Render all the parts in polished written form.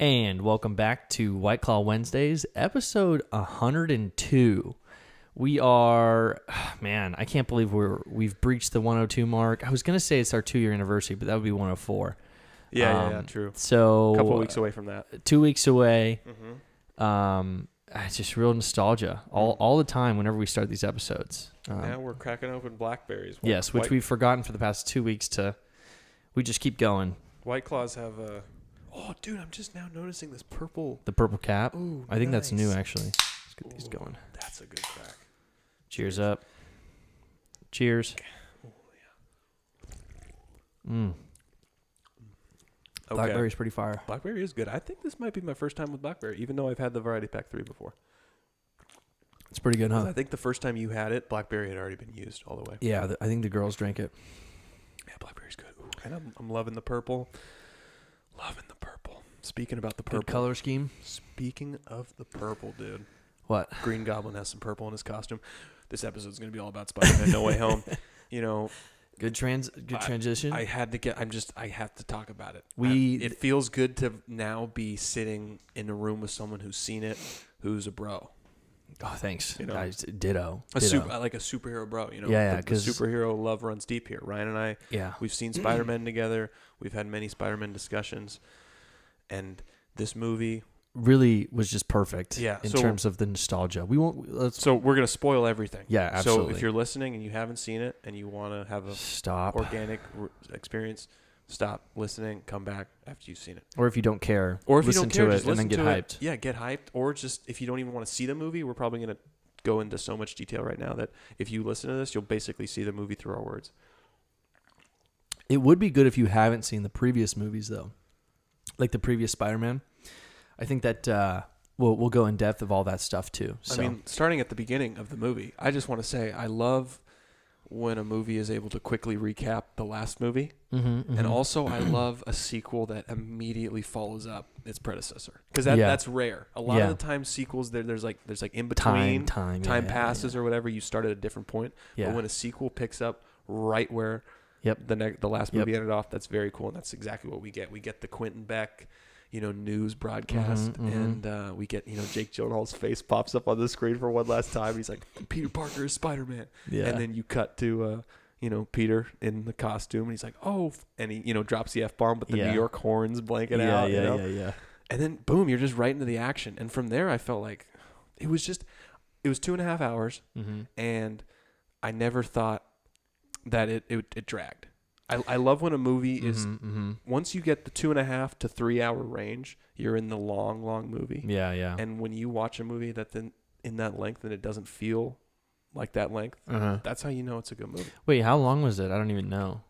And welcome back to White Claw Wednesdays, episode 102. We are, man, I can't believe we've breached the 102 mark. I was going to say it's our 2-year anniversary, but that would be 104. Yeah, true. So a couple of weeks away from that. 2 weeks away. Mm-hmm. It's just real nostalgia all the time whenever we start these episodes. Now we're cracking open Blackberries. Yes, which we've forgotten for the past 2 weeks we just keep going. White Claws have a... Oh, dude, I'm just now noticing this purple... The purple cap? Ooh, I think nice. that's new, actually. Let's get these going. That's a good crack. Cheers up. Cheers. Oh, yeah. Okay. Blackberry's pretty fire. Blackberry is good. I think this might be my first time with Blackberry, even though I've had the Variety Pack 3 before. It's pretty good, huh? I think the first time you had it, Blackberry had already been used all the way. Yeah, I think the girls drank it. Yeah, Blackberry's good. Ooh, and I'm loving the purple. Loving the purple. Speaking about the purple. Good color scheme. Speaking of the purple, dude. What? Green Goblin has some purple in his costume. This episode's going to be all about Spider-Man No Way Home. You know... Good transition. I have to talk about it. It feels good to now be sitting in a room with someone who's seen it, who's a bro. Oh, thanks. You know? Ditto. Like a superhero bro. You know, yeah. The superhero love runs deep here. Ryan and I, we've seen Spider-Man together. We've had many Spider-Man discussions, and this movie really was just perfect. Yeah, in terms of the nostalgia. So we're gonna spoil everything. Yeah, absolutely. So if you're listening and you haven't seen it and you want to have a organic experience, stop listening. Come back after you've seen it. Or if you don't care, or if listen you don't care, to just it and then get hyped. Yeah, get hyped. Or just if you don't even want to see the movie, we're probably gonna go into so much detail right now that if you listen to this, you'll basically see the movie through our words. It would be good if you haven't seen the previous movies though, like the previous Spider-Man. I think that we'll go in depth of all that stuff too. So. I mean, starting at the beginning of the movie, I just want to say I love when a movie is able to quickly recap the last movie, and also I love a sequel that immediately follows up its predecessor because that's rare. A lot of the time, sequels there's like in between time passes or whatever. You start at a different point, but when a sequel picks up right where the last movie ended off, that's very cool, and that's exactly what we get. We get the Quentin Beck, news broadcast, and we get, Jake Gyllenhaal's face pops up on the screen for one last time. He's like, Peter Parker is Spider-Man. Yeah. And then you cut to, Peter in the costume, and he's like, oh, and he, drops the F-bomb, but the New York horns blanket out, Yeah. And then, boom, you're just right into the action. And from there, I felt like it was 2.5 hours, and I never thought that it dragged. I love when a movie is once you get the 2.5 to 3 hour range, you're in the long movie. Yeah. And when you watch a movie that's in that length and it doesn't feel like that length, that's how you know it's a good movie. Wait, how long was it? I don't even know.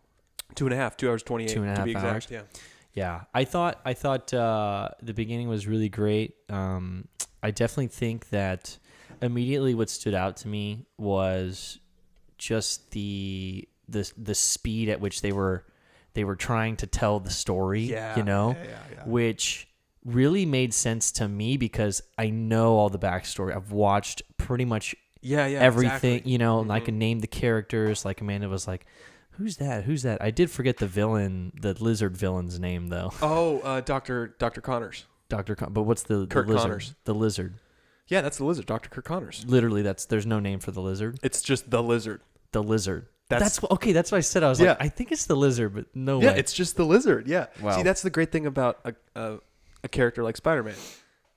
2.5, 2 hours 28. 2.5 to be exact, hours. Yeah. Yeah, I thought the beginning was really great. I definitely think that immediately what stood out to me was just the speed at which they were trying to tell the story, which really made sense to me because I know all the backstory. I've watched pretty much everything, exactly. And I can name the characters. Like Amanda was like, who's that? I did forget the lizard villain's name though. Oh, Dr. Connors. But what's the lizard? Connors. The lizard. Yeah, that's the lizard, Dr. Kirk Connors. Literally, there's no name for the lizard. It's just the lizard. The lizard. That's okay. That's what I said. I was like, I think it's the lizard, but no way. Yeah, it's just the lizard. Yeah. Wow. See, that's the great thing about a character like Spider-Man.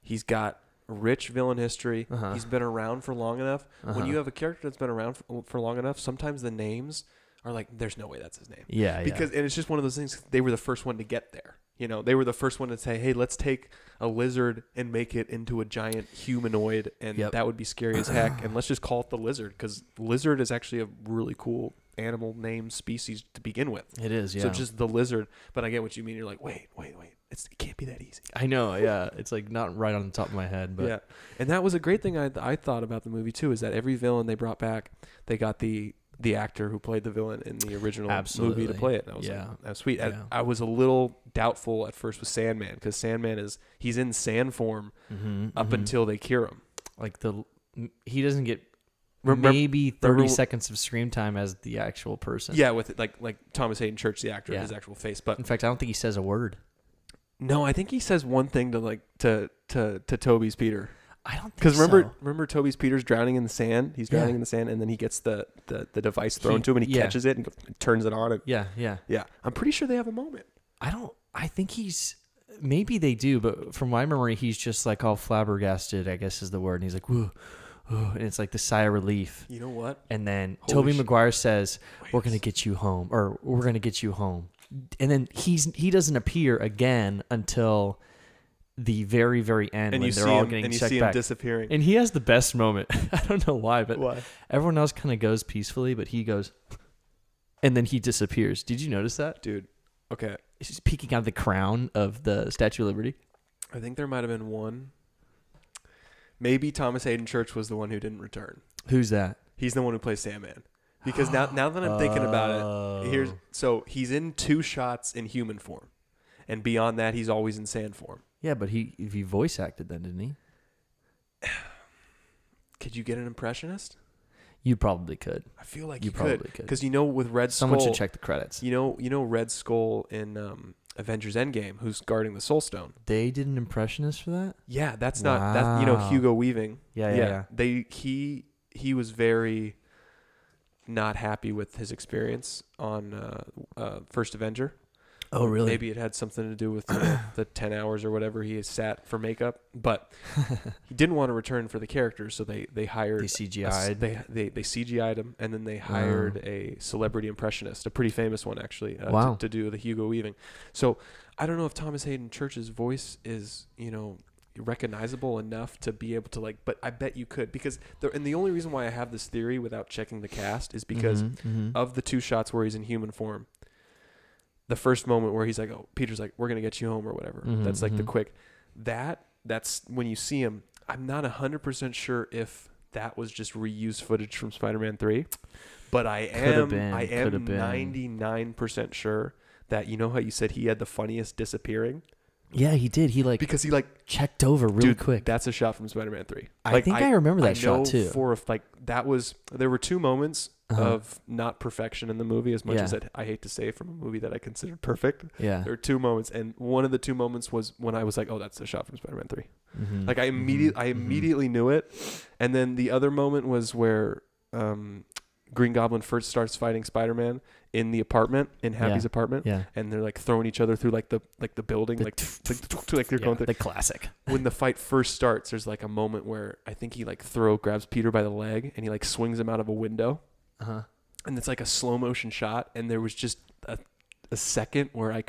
He's got a rich villain history. He's been around for long enough. When you have a character that's been around for long enough, sometimes the names are like, there's no way that's his name. Yeah. And it's just one of those things. They were the first one to get there. They were the first one to say, hey, let's take a lizard and make it into a giant humanoid, and that would be scary as heck. And let's just call it the lizard, because lizard is actually a really cool animal name species to begin with. It is, yeah. So just the lizard. But I get what you mean. You're like, wait. It can't be that easy. I know, yeah. It's like not right on the top of my head. But yeah. And that was a great thing I thought about the movie, too, is that every villain they brought back, they got the actor who played the villain in the original movie to play it. And I was like, that's sweet. Yeah. I was a little doubtful at first with Sandman, because Sandman he's in sand form up until they cure him. Like he doesn't get maybe 30 seconds of screen time as the actual person. Yeah, with it, like Thomas Hayden Church, the actor, his actual face. But in fact, I don't think he says a word. No, I think he says one thing to like to Toby's Peter. I don't think Because so. remember Toby's Peter's drowning in the sand. He's drowning in the sand, and then he gets the device thrown to him, and he catches it and turns it on. And, Yeah. I'm pretty sure they have a moment. I think maybe they do, but from my memory, he's just like all flabbergasted, I guess is the word. And he's like, whoa, and it's like the sigh of relief. You know what? And then Tobey Maguire says, we're going to get you home, or we're going to get you home. And then he doesn't appear again until the very, very end, and when they're all getting checked back. And you see him disappearing. And he has the best moment. I don't know why, but why? Everyone else kind of goes peacefully, but he goes, and then he disappears. Did you notice that? Dude, okay. He's peeking out of the crown of the Statue of Liberty. I think there might have been one. Maybe Thomas Hayden Church was the one who didn't return. Who's that? He's the one who plays Sandman. Because now that I'm thinking about it, he's in 2 shots in human form. And beyond that, he's always in sand form. Yeah, but he voice acted then, didn't he? Could you get an impressionist? You probably could. I feel like you probably could. Because with Red Skull... Someone should check the credits. You know Red Skull in Avengers Endgame, who's guarding the Soul Stone. They did an impressionist for that? Yeah, that's not... That's, Hugo Weaving. Yeah. He was very... not happy with his experience on First Avenger. Oh, really? Maybe it had something to do with the 10 hours or whatever he sat for makeup. But he didn't want to return for the characters, so they hired... They CGI'd? They CGI'd him, and then they hired a celebrity impressionist, a pretty famous one, actually, to do the Hugo Weaving. So I don't know if Thomas Hayden Church's voice is, recognizable enough to be able to but I bet you could, because the only reason why I have this theory without checking the cast is because of the 2 shots where he's in human form. The first moment where he's like, oh, Peter's like, we're gonna get you home or whatever. That's like the quick. That's when you see him. I'm not 100% sure if that was just reused footage from Spider-Man 3, but I am 99% sure that how you said he had the funniest disappearing. Yeah, he did. Because he checked over really quick. That's a shot from Spider-Man 3. I think I remember that shot too. There were 2 moments of not perfection in the movie, as much as I hate to say from a movie that I considered perfect. Yeah. There were 2 moments, and one of the 2 moments was when I was like, oh, that's a shot from Spider-Man 3. I immediately knew it. And then the other moment was where Green Goblin first starts fighting Spider-Man in the apartment, in Happy's apartment, and they're throwing each other through the building, they're going through the classic. When the fight first starts, there's a moment where I think he grabs Peter by the leg and he swings him out of a window, and it's a slow motion shot, and there was just a second where I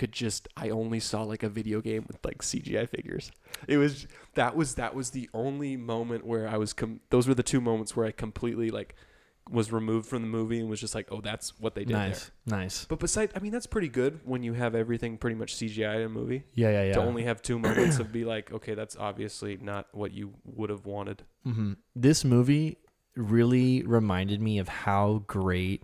only saw a video game with CGI figures. That was the only moment where I was those were the 2 moments where I completely was removed from the movie and was just oh, that's what they did there. Nice. But besides, that's pretty good when you have everything pretty much CGI in a movie. Yeah. To only have 2 moments of be okay, that's obviously not what you would have wanted. This movie really reminded me of how great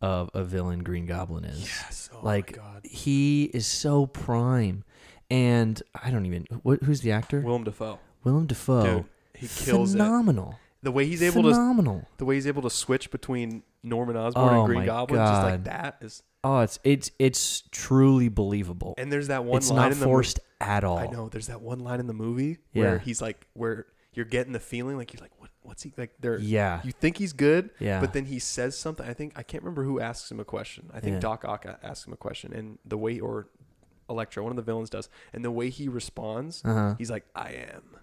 of a villain Green Goblin is. Yes. Oh my God. He is so prime. And I don't even... who's the actor? Willem Dafoe. Dude, he kills phenomenal. It. The way he's able to switch between Norman Osborn and Green Goblin, just that is. Oh, it's truly believable. And there's that one it's line not in the forced at all. I know. There's that one line in the movie where he's where you're getting the feeling you're what's he there? Yeah. You think he's good, but then he says something. I can't remember who asks him a question. I think Doc Ock asks him a question, and the way Electro, one of the villains, does, and the way he responds, he's like, "I am."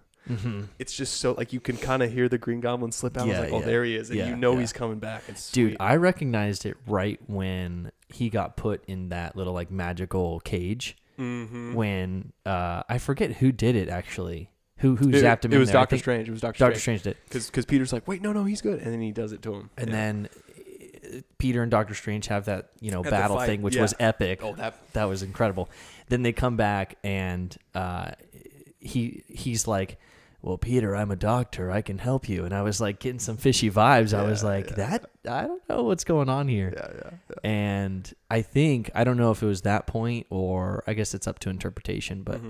It's just so you can kind of hear the Green Goblin slip out. I was there he is, and he's coming back. It's dude, I recognized it right when he got put in that little magical cage. When I forget who did it actually. Who zapped him? It was Doctor Strange. It was Doctor Strange did because Peter's wait, no, he's good, and then he does it to him, and then Peter and Doctor Strange have that battle thing, which was epic. Oh, that was incredible. Then they come back and he's like, well, Peter, I'm a doctor. I can help you. And I was getting some fishy vibes. I was I don't know what's going on here. Yeah. And I don't know if it was that point or I guess it's up to interpretation, but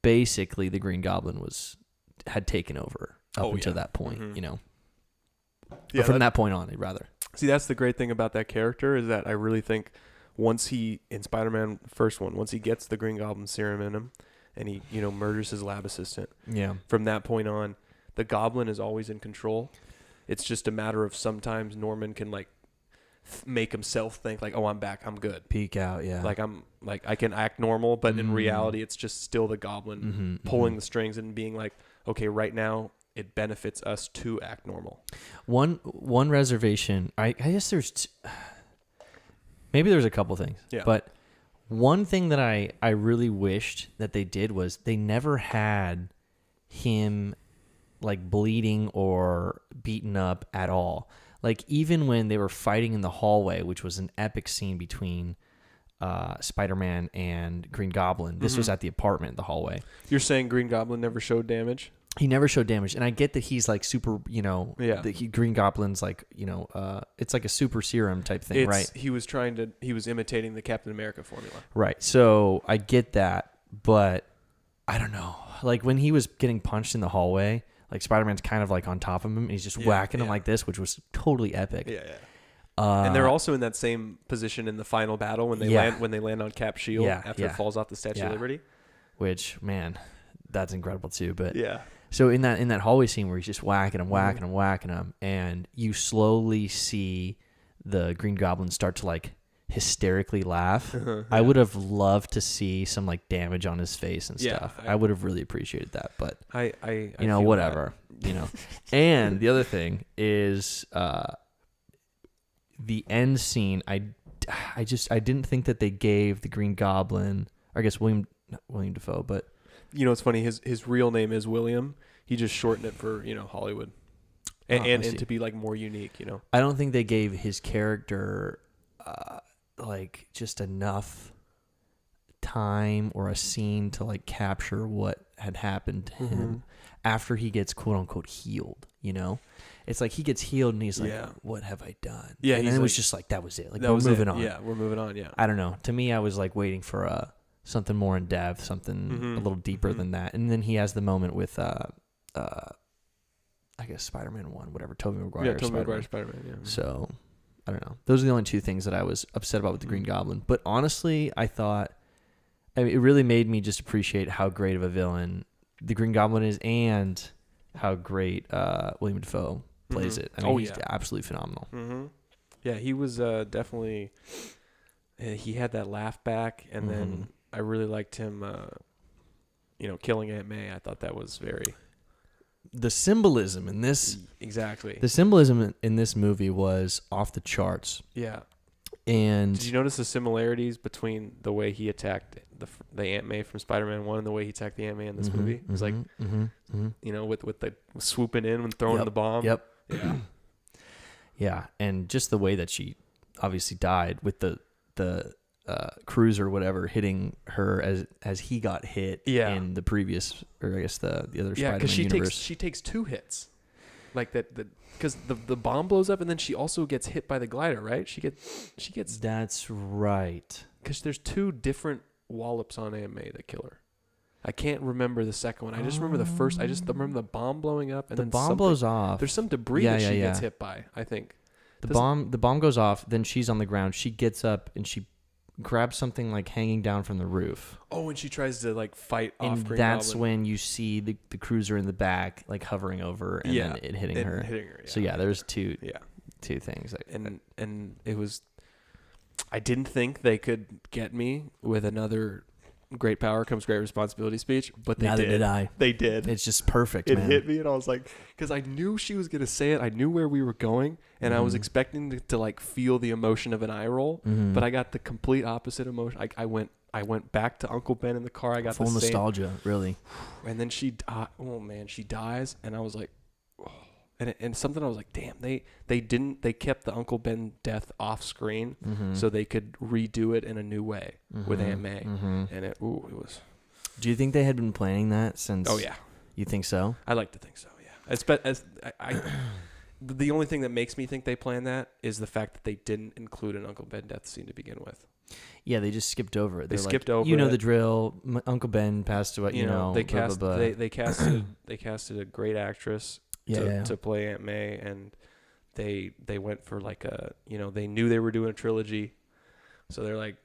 basically the Green Goblin had taken over up until that point, Or from that point on, rather. See, that's the great thing about that character is that I really think once in Spider-Man first one, once he gets the Green Goblin serum in him, and he, murders his lab assistant. Yeah. From that point on, the Goblin is always in control. It's just a matter of sometimes Norman can like make himself think like, oh, I'm back, I'm good. Peek out, yeah. Like I can act normal, but in reality, it's just still the Goblin pulling the strings and being like, okay, right now it benefits us to act normal. One reservation, I guess there's maybe there's a couple things, but one thing that I really wished that they did was they never had him like bleeding or beaten up at all. Like even when they were fighting in the hallway, which was an epic scene between Spider-Man and Green Goblin. This was at the apartment, the hallway. You're saying Green Goblin never showed damage? He never showed damage, and I get that he's like super, Green Goblin's like, it's like a super serum type thing, right? He was imitating the Captain America formula. Right. So I get that, but I don't know. Like when he was getting punched in the hallway, like Spider-Man's kind of like on top of him, and he's just whacking him like this, which was totally epic. Yeah, yeah. And they're also in that same position in the final battle when they land on Cap's shield after it falls off the Statue of Liberty. Which, man, that's incredible too. But yeah. So in that hallway scene where he's just whacking him, and you slowly see the Green Goblin start to like hysterically laugh. I would have loved to see some like damage on his face and stuff. I would have really appreciated that, but I whatever, And the other thing is the end scene. I didn't think that they gave the Green Goblin, I guess William Dafoe, but it's funny. His real name is William. He just shortened it for Hollywood, and to be like more unique. I don't think they gave his character like just enough time or a scene to like capture what had happened to him after he gets quote unquote healed. It's like he gets healed and he's like, what have I done? Yeah, and then it was just like that was it. Like we're moving on. Yeah, we're moving on. Yeah, I don't know. To me, I was like waiting for something more in depth, something a little deeper than that. And then he has the moment with I guess Spider-Man 1, whatever, Tobey Maguire. Yeah, Tobey Maguire Spider-Man. Yeah. So I don't know. Those are the only two things that I was upset about with the Green Goblin. But honestly, I mean, it really made me just appreciate how great of a villain the Green Goblin is and how great William Dafoe plays it. I mean, he's absolutely phenomenal. Yeah, he was definitely. He had that laugh back, and then I really liked him. Killing Aunt May. I thought that was very. The symbolism in this movie was off the charts. Yeah. And did you notice the similarities between the way he attacked the Aunt May from Spider-Man 1 and the way he attacked the Aunt May in this movie? It was like, with the swooping in and throwing the bomb. Yep. Yeah. Yeah, and just the way that she obviously died with the cruiser or whatever hitting her as he got hit in the previous, or I guess the other Spider-Man universe. She takes two hits, like that because the bomb blows up and then she also gets hit by the glider, right? She gets. That's right. Because there's two different wallops on Aunt May that kill her. I can't remember the second one. I just remember the first. I just remember the bomb blowing up and the bomb blows off. There's some debris that she gets hit by, I think. The bomb goes off. Then she's on the ground. She gets up and she grabs something like hanging down from the roof. Oh, and she tries to like fight off Green Goblin. And that's when you see the cruiser in the back like hovering over and then it hitting her. So there's two things. And it was. I didn't think they could get me with another great power comes great responsibility speech, but they Neither did I. They did. It's just perfect, It man. hit me, and I was like, because I knew she was going to say it. I knew where we were going, and I was expecting to like feel the emotion of an eye roll, but I got the complete opposite emotion. I went back to Uncle Ben in the car. I got full nostalgia, really. And then she dies, and I was like, and something I was like, damn, they kept the Uncle Ben death off screen so they could redo it in a new way with Aunt May, and it was. Do you think they had been planning that since? Oh yeah, you think so? I like to think so. Yeah, the only thing that makes me think they planned that is the fact that they didn't include an Uncle Ben death scene to begin with. Yeah, they just skipped over it. They skipped over. You know the drill. Uncle Ben passed away. You know they cast. Blah, blah, blah. They casted a great actress. To play Aunt May, and they went for like they knew they were doing a trilogy, so they're like,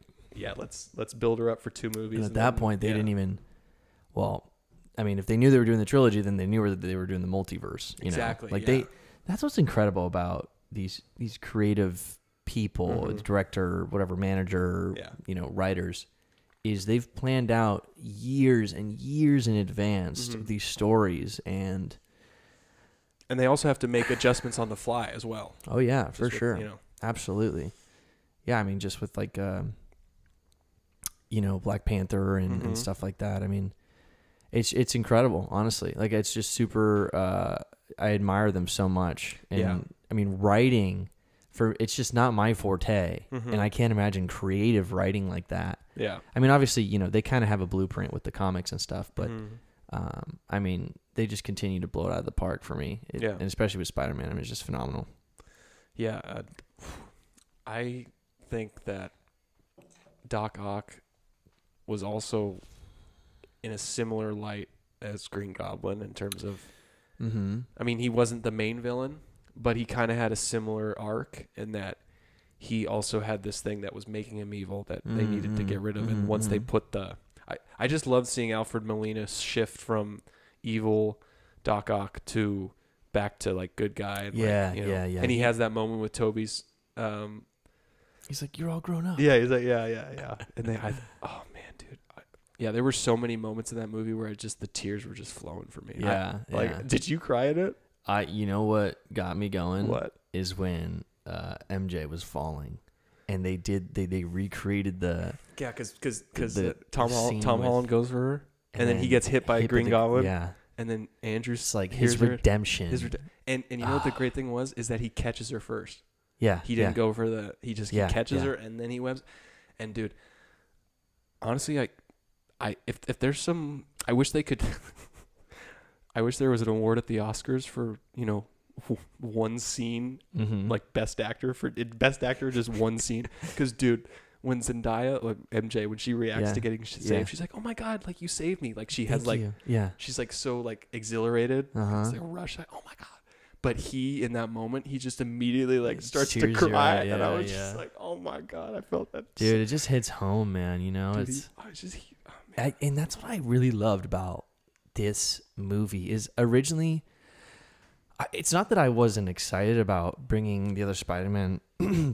let's build her up for two movies. And at that point, they didn't even. well, I mean, if they knew they were doing the trilogy, then they knew that they were doing the multiverse. You Exactly. know? Like that's what's incredible about these creative people, director, whatever, manager, writers, is they've planned out years and years in advance these stories, and they also have to make adjustments on the fly as well. Oh yeah, for sure. You know. Absolutely. Yeah, I mean, just with like Black Panther and stuff like that. I mean, it's incredible, honestly. Like, it's just super I admire them so much. And I mean, writing it's just not my forte, and I can't imagine creative writing like that. Yeah. I mean, obviously, they kind of have a blueprint with the comics and stuff, but I mean, they just continue to blow it out of the park for me. And especially with Spider-Man, I mean, it's just phenomenal. Yeah, I think that Doc Ock was also in a similar light as Green Goblin in terms of, I mean, he wasn't the main villain, but he kind of had a similar arc in that he also had this thing that was making him evil that they needed to get rid of. And once they put I just loved seeing Alfred Molina shift from evil Doc Ock to back to like good guy. And yeah. And he has that moment with Toby's. He's like, "You're all grown up." Yeah, he's like, yeah. And oh man, dude. There were so many moments in that movie where the tears were just flowing for me. Yeah. Did you cry at it? You know what got me going? What? Is when MJ was falling, and they recreated the because Tom Holland goes for her, and then he gets hit by Green Goblin. Yeah. And then Andrew's it's like his redemption. And you know what the great thing was is that he catches her first. Yeah. He didn't go for he catches her and then he webs. And dude, honestly, if there's some, I wish they could. I wish there was an award at the Oscars for one scene, like best actor just one scene. Because dude, when Zendaya, like MJ, when she reacts to getting saved, she's like, "Oh my god, like you saved me!" Like she has she's like so like exhilarated. It's like a rush. Like, oh my god. But he, in that moment, he just immediately like starts to cry, and I was just like, "Oh my god!" I felt that. Dude, it just hits home, man. Dude, and that's what I really loved about this movie. Is originally, it's not that I wasn't excited about bringing the other Spider-Man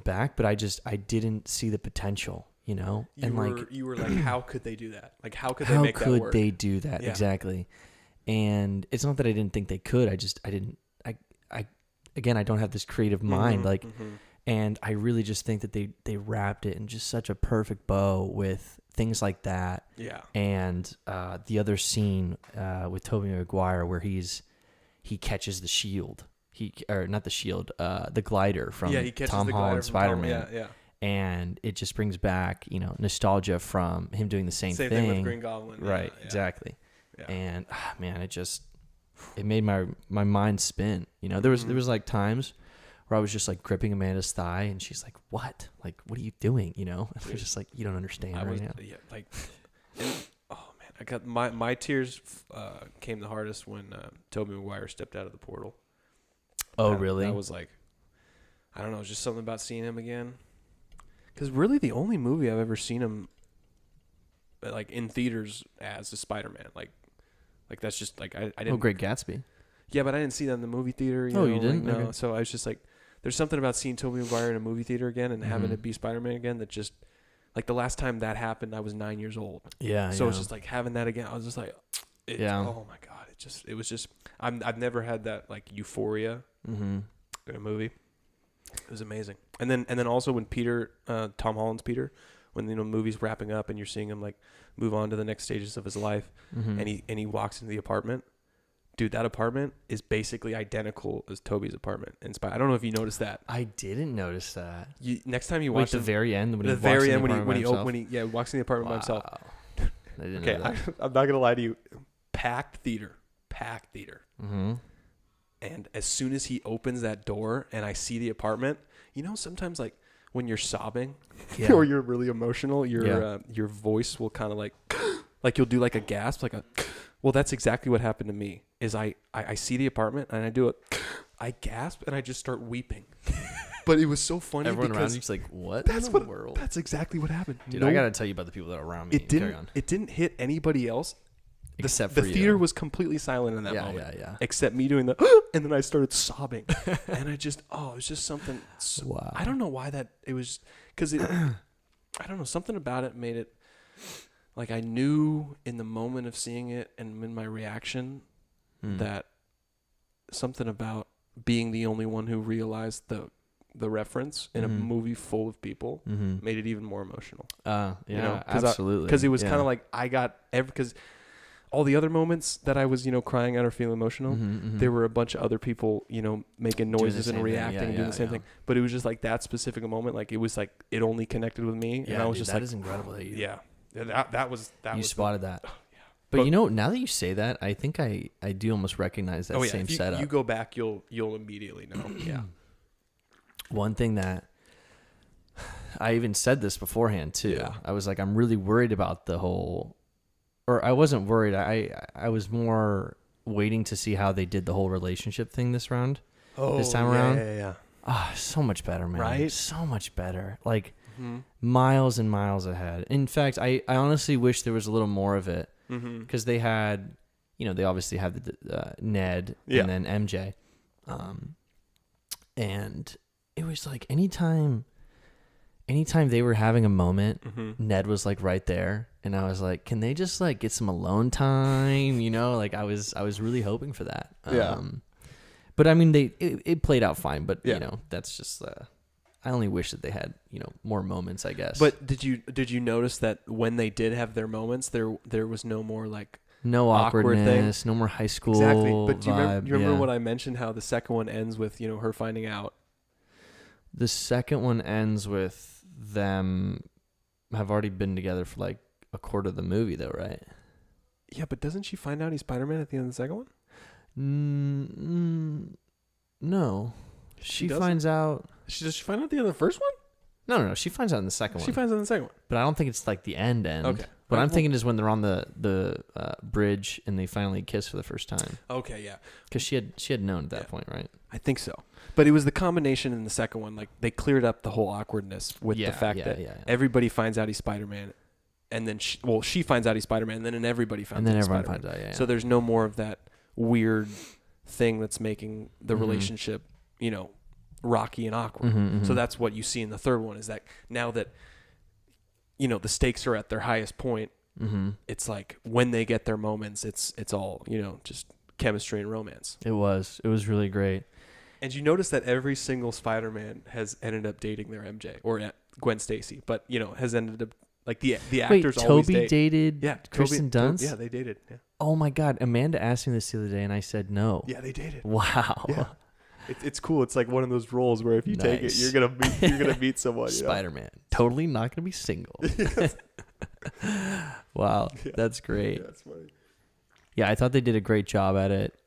back, but I didn't see the potential. You were like, how could they do that? Like, how could they make that work? How could they do that? Yeah. Exactly. And it's not that I didn't think they could. I didn't. Again, I don't have this creative mind, and I really just think that they wrapped it in just such a perfect bow with things like that. Yeah. And the other scene with Tobey Maguire where he catches the shield. The glider from Tom Holland Spider-Man. Yeah. And it just brings back, nostalgia from him doing the same thing with Green Goblin. Right, exactly. Yeah. And man, it made my mind spin. There was like times where I was just like gripping Amanda's thigh, and she's like, "What? Like, what are you doing?" I was just like, "You don't understand right now." Yeah, like, oh man, I got my tears came the hardest when Tobey Maguire stepped out of the portal. Oh, really? That was like, I don't know, it was just something about seeing him again. Because really, the only movie I've ever seen him like in theaters as a Spider-Man, like that's just like I didn't. Oh, Great Gatsby. Yeah, but I didn't see that in the movie theater. You didn't? No. Okay. So I was just like, there's something about seeing Tobey Maguire in a movie theater again and having it be Spider-Man again that just, like the last time that happened, I was 9 years old. Yeah. So it's just like having that again. I was just like, oh my god, it was just. I've never had that like euphoria in a movie. It was amazing. And then also when Tom Holland's Peter, when the movie's wrapping up and you're seeing him like move on to the next stages of his life, and he walks into the apartment. Dude, that apartment is basically identical as Toby's apartment. I don't know if you noticed that. I didn't notice that. Next time you watch the very end when he walks in the apartment by himself. I didn't know that. I'm not gonna lie to you. Packed theater. And as soon as he opens that door and I see the apartment, sometimes like when you're sobbing or you're really emotional, your voice will kind of like you'll do like a gasp, well, that's exactly what happened to me. Is I see the apartment and I do it, I gasp and I just start weeping. But it was so funny. Everyone because around you's like, what in the world? That's exactly what happened. Dude, I gotta tell you about the people that are around me. It didn't hit anybody else Except for the you. theater was completely silent in that moment. Yeah. Except me doing the, and then I started sobbing. And it was just something. Wow. I don't know why it was, because I don't know, something about it made it, like I knew in the moment of seeing it and in my reaction that something about being the only one who realized the reference in a movie full of people made it even more emotional. Absolutely. Because it was kind of like because all the other moments that I was, crying out or feeling emotional, there were a bunch of other people, making noises and reacting and doing the same thing. But it was just like that specific moment, like it was like it only connected with me, and I was just that like, is incredible. that was you spotted that. Oh, yeah. But now that you say that, I think I do almost recognize that same setup. You go back, you'll immediately know. Yeah. One thing that I even said this beforehand too. Yeah. I was like, I'm really worried about the whole, or I wasn't worried. I was more waiting to see how they did the whole relationship thing this round. This time around. Yeah. So much better, man. Right? So much better. Like miles and miles ahead. In fact, I honestly wish there was a little more of it because they had, they obviously had the Ned and then MJ, and it was like anytime they were having a moment, Ned was like right there, and I was like, can they just like get some alone time? Like I was really hoping for that. But I mean, it played out fine. But that's just I only wish that they had more moments, I guess. But did you notice that when they did have their moments, there was no more like no awkwardness, no more high school. Exactly. But do you remember vibe, what I mentioned? How the second one ends with her finding out. The second one ends with them have already been together for like a quarter of the movie, though, right? Yeah, but doesn't she find out he's Spider-Man at the end of the second one? No. She finds out. Does she find out at the end of the first one? No. She finds out in the second one. She finds out in the second one. But I don't think it's like the end. Okay. What I'm thinking is when they're on the bridge and they finally kiss for the first time. Okay, yeah. Because she had known at that point, right? I think so. But it was the combination in the second one. Like they cleared up the whole awkwardness with the fact that everybody finds out he's Spider-Man, and then she finds out he's Spider-Man, and then everybody finds out he's Spider-Man. Finds out, yeah. So there's no more of that weird thing that's making the relationship, rocky and awkward. So that's what you see in the third one, is that now that the stakes are at their highest point, it's like when they get their moments, it's all just chemistry and romance. It was really great. And you notice that every single Spider-Man has ended up dating their MJ or Gwen Stacy, but has ended up like the actors. Wait, always Toby dated Kristen Dunst? Yeah, they dated. Yeah. Oh my God, Amanda asked me this the other day, and I said no. Yeah, they dated. Wow. Yeah. It's cool. It's like one of those roles where if you take it, you're gonna meet someone. Spider-Man, totally not gonna be single. Wow, that's great. Yeah, that's funny. Yeah, I thought they did a great job at it.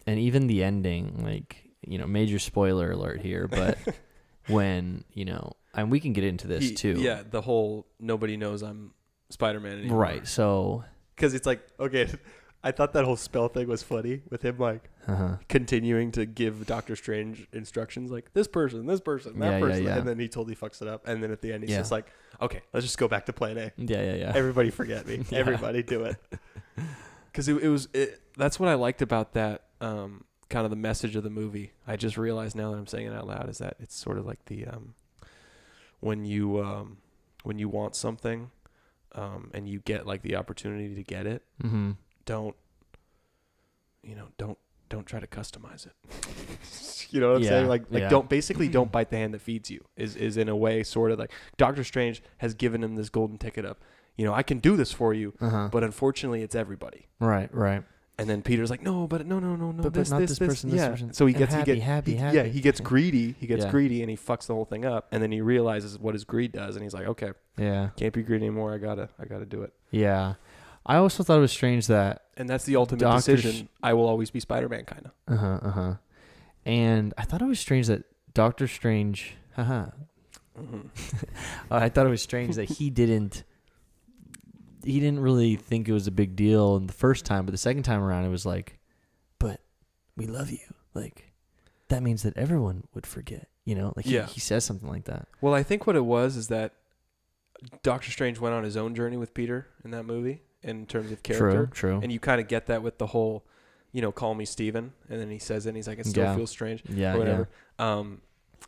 And even the ending, like, major spoiler alert here, but when, and we can get into this too. Yeah, the whole nobody knows I'm Spider-Man anymore. Right, so. Because it's like, okay, I thought that whole spell thing was funny with him, like, continuing to give Doctor Strange instructions, like, this person, that person. Yeah. And then he totally fucks it up. And then at the end, he's just like, okay, let's just go back to plan A. Yeah. Everybody forget me. Everybody do it. Because that's what I liked about that, kind of the message of the movie. I just realized now that I'm saying it out loud, is that it's sort of like the when you want something and you get like the opportunity to get it, don't try to customize it. You know what I'm saying? Like don't bite the hand that feeds you is in a way sort of like Doctor Strange has given him this golden ticket of, I can do this for you, but unfortunately it's everybody. Right. And then Peter's like, no. But not this person. This person. So he gets happy. Yeah, he gets greedy. He gets greedy and he fucks the whole thing up. And then he realizes what his greed does, and he's like, okay, can't be greedy anymore. I gotta do it. Yeah. I also thought it was strange that, and that's the ultimate decision. I will always be Spider-Man, kind of. And I thought it was strange that Doctor Strange. I thought it was strange that he didn't really think it was a big deal in the first time, but the second time around, it was like, but we love you. Like, that means that everyone would forget, Like, he says something like that. Well, I think what it was is that Doctor Strange went on his own journey with Peter in that movie, in terms of character. True. And you kind of get that with the whole, call me Steven. And then he says it and he's like, it still feels strange. Yeah. Or whatever. Yeah.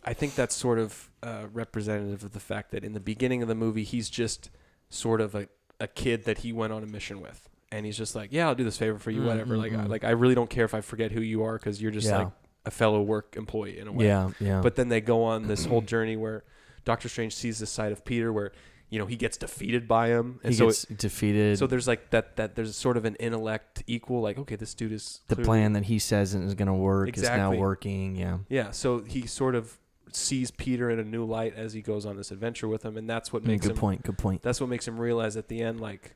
I think that's sort of representative of the fact that in the beginning of the movie, he's just sort of a kid that he went on a mission with. And he's just like, yeah, I'll do this favor for you, whatever. Like I really don't care if I forget who you are because you're just like a fellow work employee in a way. Yeah. But then they go on this whole journey where Doctor Strange sees this side of Peter where, he gets defeated by him. And he gets defeated. So there's like that there's sort of an intellect equal, like, okay, this dude is the plan that he says is going to work is now working. Yeah. Yeah. So he sort of sees Peter in a new light as he goes on this adventure with him. And that's what makes Good point. That's what makes him realize at the end, like,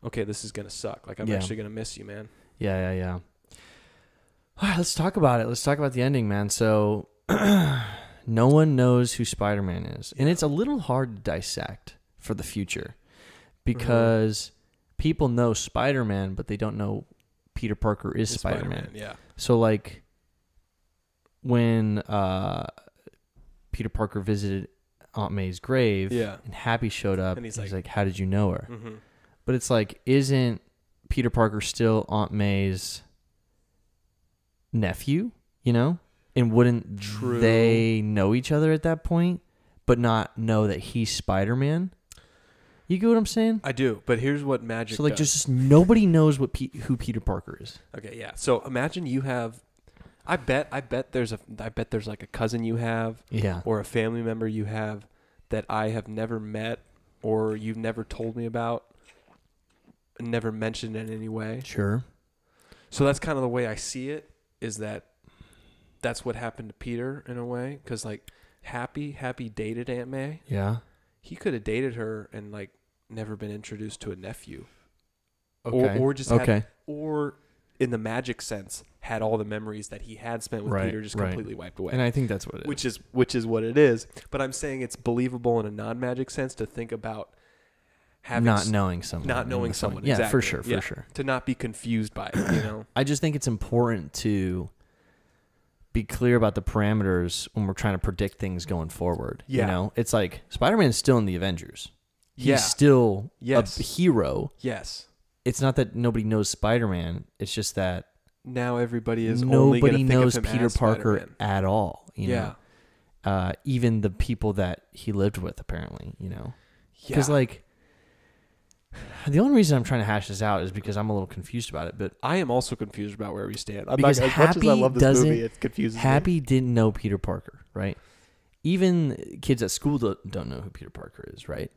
okay, this is going to suck. Like, I'm actually going to miss you, man. Yeah. All right, let's talk about it. Let's talk about the ending, man. So no one knows who Spider-Man is. And it's a little hard to dissect for the future because people know Spider-Man, but they don't know Peter Parker is Spider-Man. Yeah. So, like, when Peter Parker visited Aunt May's grave and Happy showed up, and he's like, how did you know her? Mm-hmm. But it's like, isn't Peter Parker still Aunt May's nephew, And wouldn't they know each other at that point, but not know that he's Spider-Man? You get what I'm saying? I do, but here's what magic So, like, does. just nobody knows who Peter Parker is. Okay, yeah. So imagine you have... I bet there's like a cousin you have, or a family member you have that I have never met, or you've never told me about, never mentioned in any way. Sure. So that's kind of the way I see it. Is that's what happened to Peter in a way? Because like Happy dated Aunt May. Yeah. He could have dated her and like never been introduced to a nephew. Okay. Or just had, or in the magic sense, had all the memories that he had spent with Peter just completely wiped away. And I think that's what it is. Which is what it is. But I'm saying it's believable in a non-magic sense to think about having not knowing someone. Yeah, exactly. For sure. To not be confused by it, I just think it's important to be clear about the parameters when we're trying to predict things going forward. Yeah. It's like Spider-Man's still in the Avengers. He's still a hero. Yes. It's not that nobody knows Spider-Man. It's just that now everybody is nobody knows of him Peter as Parker Spider-Man. at all. You know? Even the people that he lived with, apparently. Because like the only reason I'm trying to hash this out is because I'm a little confused about it. But I am also confused about where we stand. Because as much as I love this movie, it confuses me. Happy didn't know Peter Parker, right? Even kids at school don't know who Peter Parker is, right?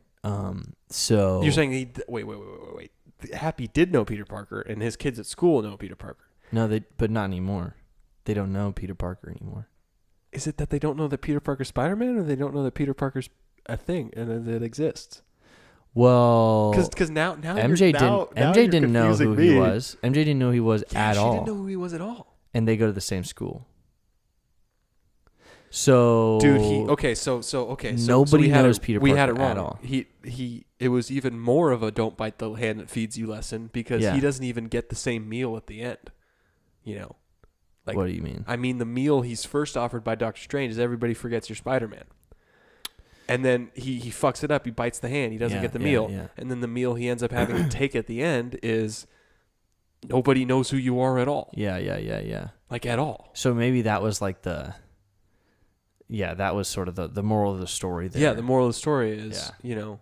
So you're saying wait. Happy did know Peter Parker, and his kids at school know Peter Parker. No, but not anymore. They don't know Peter Parker anymore. Is it that they don't know that Peter Parker's Spider-Man, or they don't know that Peter Parker's a thing and that it exists? Well, because now MJ didn't know who he was. MJ didn't know who he was at all. She didn't know who he was at all. And they go to the same school. So, dude, nobody knows Peter Parker we had it wrong. At all. It was even more of a "don't bite the hand that feeds you" lesson because he doesn't even get the same meal at the end. Like, what do you mean? I mean, the meal he's first offered by Doctor Strange is everybody forgets you're Spider-Man. And then he fucks it up. He bites the hand. He doesn't get the meal. Yeah. And then the meal he ends up having to take at the end is nobody knows who you are at all. Yeah. Like, at all. So maybe that was like that was sort of the moral of the story there. Yeah, the moral of the story is, oh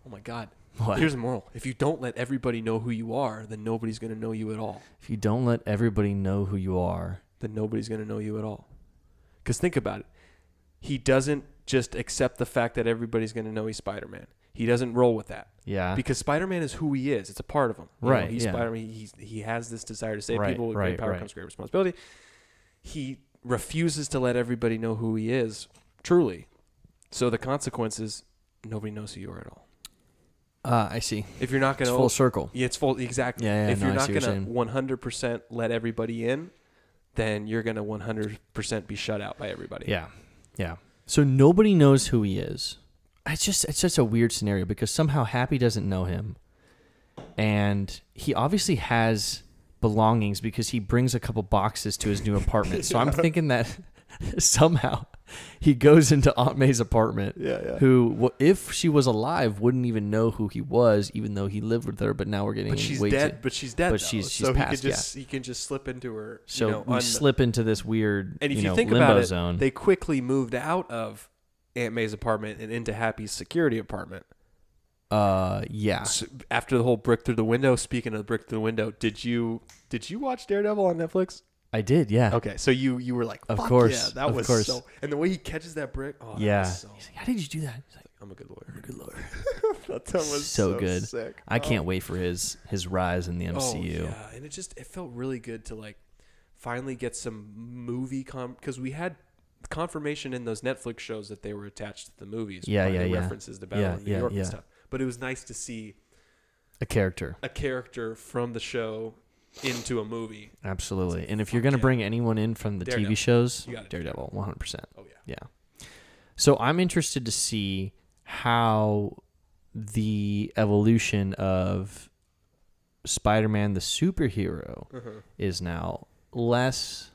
my God. What? Here's the moral. If you don't let everybody know who you are, then nobody's going to know you at all. If you don't let everybody know who you are, then nobody's going to know you at all. Because think about it. He doesn't just accept the fact that everybody's going to know he's Spider-Man. He doesn't roll with that. Yeah. Because Spider-Man is who he is. It's a part of him. Right. He's Spider-Man. He has this desire to save people. With great power comes great responsibility. He refuses to let everybody know who he is, truly. So the consequence is nobody knows who you are at all. I see. If you're not going to... It's full circle. Yeah, it's full... Exactly. Yeah, if you're not going to 100% let everybody in, then you're going to 100% be shut out by everybody. Yeah. So nobody knows who he is. It's just a weird scenario because somehow Happy doesn't know him. And he obviously has belongings because he brings a couple boxes to his new apartment. So I'm thinking that somehow he goes into Aunt May's apartment. Yeah. Who, if she was alive, wouldn't even know who he was, even though he lived with her. But now we're getting. But she's dead. But she's dead. But though. she's so passed. he can just slip into her. So we slip into this weird, and if you think limbo about it, zone. they quickly moved out of Aunt May's apartment and into Happy's security apartment. Yeah. So after the whole brick through the window. Speaking of the brick through the window, did you watch Daredevil on Netflix? I did, yeah. Okay, so you were like, of fuck course, yeah, that of was course. so. And the way he catches that brick, yeah. He's like, how did you do that? He's like, I'm a good lawyer. I'm a good lawyer. that was so good. Sick. I can't wait for his rise in the MCU. Oh, yeah, and it felt really good to like finally get some movie because we had confirmation in those Netflix shows that they were attached to the movies. Yeah. References to Battle in New York and stuff. But it was nice to see a character from the show into a movie. Absolutely. Like, and if you're going to bring anyone in from the TV shows, Daredevil, 100%. Oh, yeah. So I'm interested to see how the evolution of Spider-Man the superhero is now less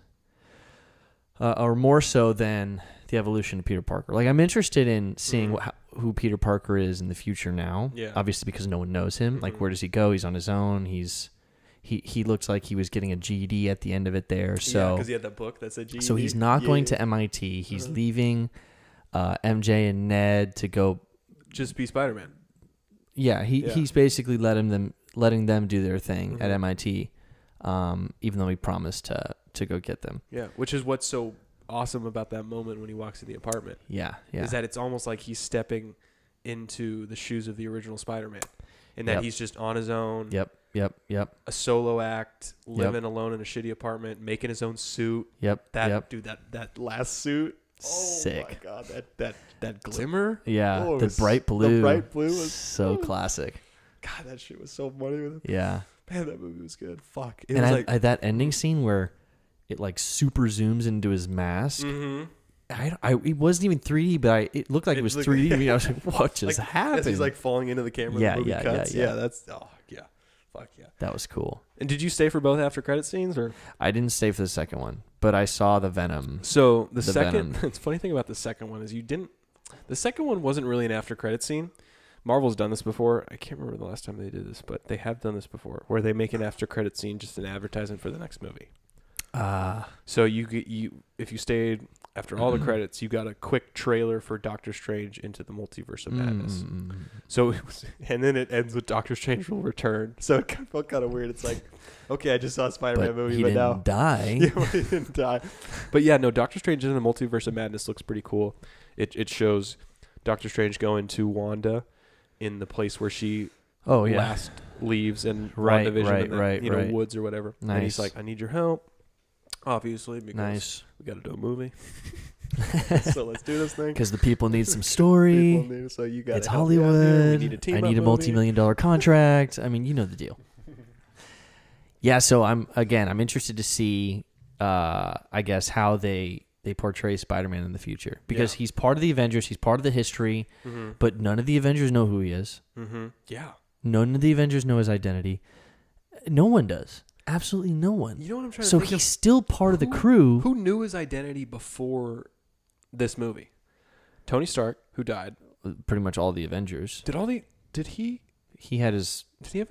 or more so than the evolution of Peter Parker. Like, I'm interested in seeing who Peter Parker is in the future now. Yeah. Obviously, because no one knows him. Like, where does he go? He's on his own. He looks like he was getting a GED at the end of it there. So because he had that book that said GED. So he's not going to MIT. He's leaving MJ and Ned to go just be Spider-Man. Yeah, he's basically letting them do their thing at MIT, even though he promised to go get them. Yeah, which is what's so awesome about that moment when he walks in the apartment. Yeah. Is that it's almost like he's stepping into the shoes of the original Spider-Man, and that he's just on his own. Yep. A solo act, living alone in a shitty apartment, making his own suit. Dude, that last suit. Sick. Oh my god, that glimmer. Yeah, oh, the bright blue. The bright blue was so classic. God, that shit was so funny with him. Yeah. Man, that movie was good. Fuck. It was like that ending scene where it like super zooms into his mask. It wasn't even 3D, but it looked like it was 3D to me. I was like, what just happened? As he's like falling into the camera. Yeah, the movie cuts. Yeah. That's fuck yeah. That was cool. And did you stay for both after credit scenes, or? I didn't stay for the second one, but I saw the Venom. So the second, Venom. it's funny thing about the second one is you didn't. The second one wasn't really an after credit scene. Marvel's done this before. I can't remember the last time they did this, but they have done this before, where they make an after credit scene just an advertisement for the next movie. So if you stayed after all the credits, you got a quick trailer for Doctor Strange into the Multiverse of Madness. So and then it ends with Doctor Strange will return. So it felt kind of weird. It's like, okay, I just saw a Spider-Man movie, but now die. Yeah, he didn't die. But yeah, no, Doctor Strange into the Multiverse of Madness looks pretty cool. It shows Doctor Strange going to Wanda in the place where she last leaves, and WandaVision in the woods or whatever. Nice. And he's like, I need your help. Obviously, because we got to do a movie. So let's do this thing. Because the people need some story. So you got it's Hollywood. We need a team. I need a multi-million-dollar contract. I mean, you know the deal. Yeah, so I'm interested to see, I guess, how they portray Spider-Man in the future, because he's part of the Avengers. He's part of the history, but none of the Avengers know who he is. Yeah, none of the Avengers know his identity. No one does. Absolutely no one. You know what I'm trying to So think he's still part of the crew. Who knew his identity before this movie? Tony Stark, who died. Pretty much all the Avengers. Did he have his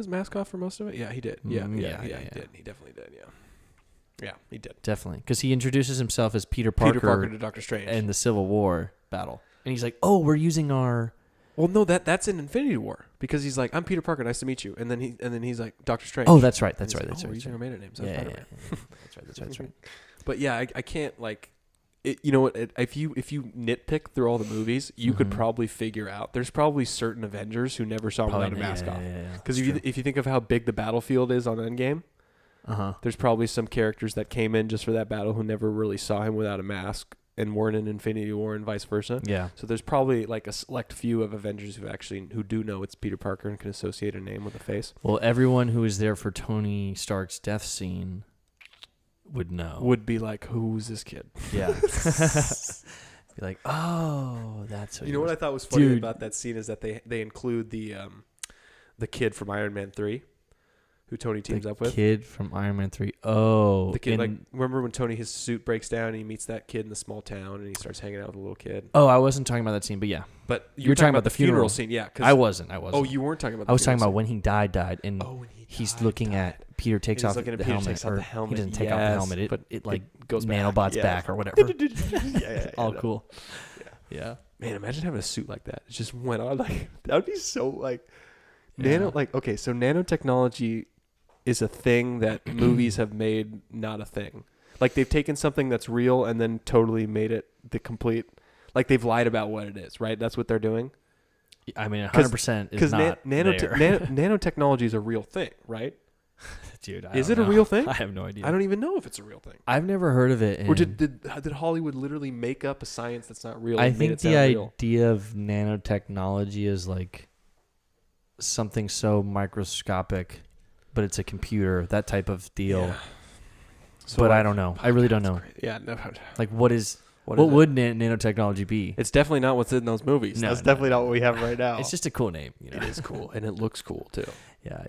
mask off for most of it? Yeah, he did. Yeah, he did. He definitely did. Yeah, he did. Definitely, because he introduces himself as Peter Parker to Doctor Strange in the Civil War battle, and he's like, "Oh, we're using our." Well, no, that's in Infinity War, because he's like, I'm Peter Parker, nice to meet you, and then he's like, Doctor Strange. Oh, that's right. That's right. We're using our meta names. Yeah. That's right. But yeah, I can't like, it, you know what? If you nitpick through all the movies, you could probably figure out. There's probably certain Avengers who never saw him without a mask off. Because if you think of how big the battlefield is on Endgame, there's probably some characters that came in just for that battle who never really saw him without a mask and weren't in Infinity War, and vice versa. Yeah. So there's probably like a select few of Avengers who do know it's Peter Parker and can associate a name with a face. Well, everyone who was there for Tony Stark's death scene would know. Would be like, who's this kid? Yeah. Be like, oh, that's what what I thought was funny about that scene is that they include the kid from Iron Man 3. who Tony teams the up with. kid from Iron Man 3. Oh. The kid, like, remember when Tony, his suit breaks down and he meets that kid in the small town and he starts hanging out with a little kid? Oh, I wasn't talking about that scene, but yeah. But you were talking about the funeral scene, yeah. I wasn't. Oh, you weren't talking about the I was talking funeral about when he died, and he's looking at Peter takes off the helmet. He doesn't take off the helmet, but it like goes nanobots back or whatever. Yeah, all cool. Yeah. Man, imagine having a suit like that. It just went on like that would be so like nano. Like, okay, so nanotechnology is a thing that movies have made not a thing. Like, they've taken something that's real and then totally made it the complete. Like, they've lied about what it is, right? That's what they're doing. I mean, 100% is not nanotechnology is a real thing, right? Dude, is it a real thing? I have no idea. I don't even know if it's a real thing. I've never heard of it. Or did Hollywood literally make up a science that's not real? I think the idea of nanotechnology is like something so microscopic, but it's a computer, that type of deal. Yeah. So but I don't know. I really don't know. Yeah, no. Like, what would nanotechnology be? It's definitely not what's in those movies. No, That's definitely not what we have right now. It's just a cool name. You know? It is cool, and it looks cool too. Yeah.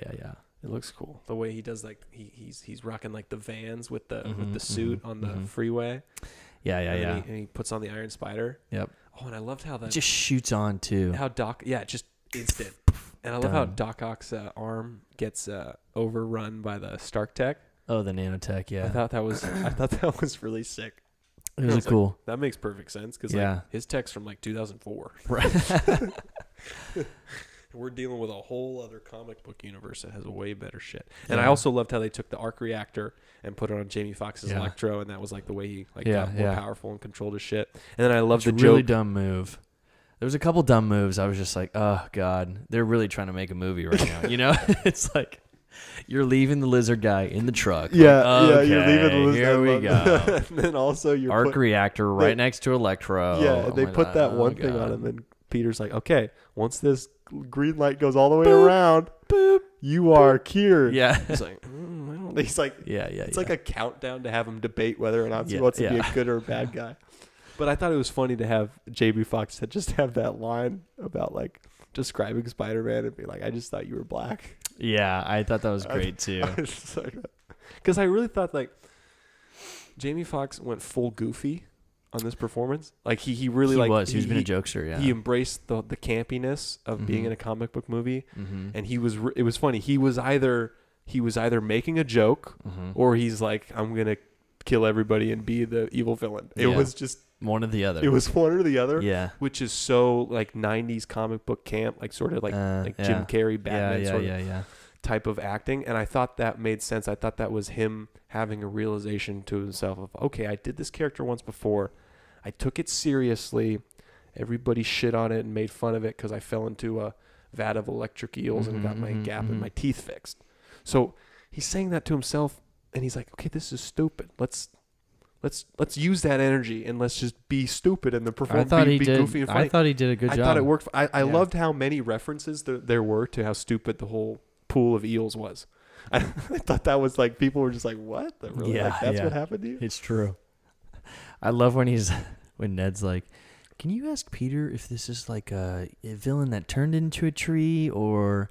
It looks cool. The way he does, like, he's rocking like the Vans with the suit on the freeway. Yeah. And he puts on the Iron Spider. Yep. Oh, and I loved how that it just shoots on too. How just instant. And I love how Doc Ock's arm gets overrun by the Stark Tech. Oh, the nanotech. Yeah. I thought that was really sick. It was cool. Like, that makes perfect sense because like, his tech's from like 2004. Right. We're dealing with a whole other comic book universe that has way better shit. And I also loved how they took the arc reactor and put it on Jamie Foxx's Electro, and that was like the way he got more powerful and controlled his shit. And then I loved the really joke. Dumb move. There was a couple dumb moves. I was just like, oh god, they're really trying to make a movie right now. You know, it's like you're leaving the lizard guy in the truck. Yeah, like, okay, you're leaving the lizard. Here we go. And then also you arc reactor right next to Electro. Yeah, and they put that one thing on him, and Peter's like, okay, once this green light goes all the way around, boop, you are cured. Yeah. He's like, he's like, it's like a countdown to have him debate whether or not he wants to be a good or a bad guy. But I thought it was funny to have Jamie Foxx just have that line about like describing Spider-Man and be like, I just thought you were black. Yeah, I thought that was great too. Because I really thought like Jamie Foxx went full goofy on this performance. Like he really he was being a jokester. Yeah, he embraced the campiness of being in a comic book movie, and it was funny. He was either making a joke or he's like, I'm gonna kill everybody and be the evil villain. It was just one or the other. It was one or the other. Yeah, which is so like 90s comic book camp, like sort of like Jim Carrey Batman sort of type of acting. And I thought that made sense. I thought that was him having a realization to himself of, okay, I did this character once before. I took it seriously. Everybody shit on it and made fun of it because I fell into a vat of electric eels and got my gap in my teeth fixed. So he's saying that to himself, and he's like, okay, this is stupid. Let's use that energy and let's just be stupid in the performance. Be goofy and funny. I thought he did a good job. I thought it worked. I loved how many references there were to how stupid the whole pool of eels was. I thought that was like, people were just like, what? Really? Like, that's what happened to you? It's true. I love when Ned's like, can you ask Peter if this is like a villain that turned into a tree, or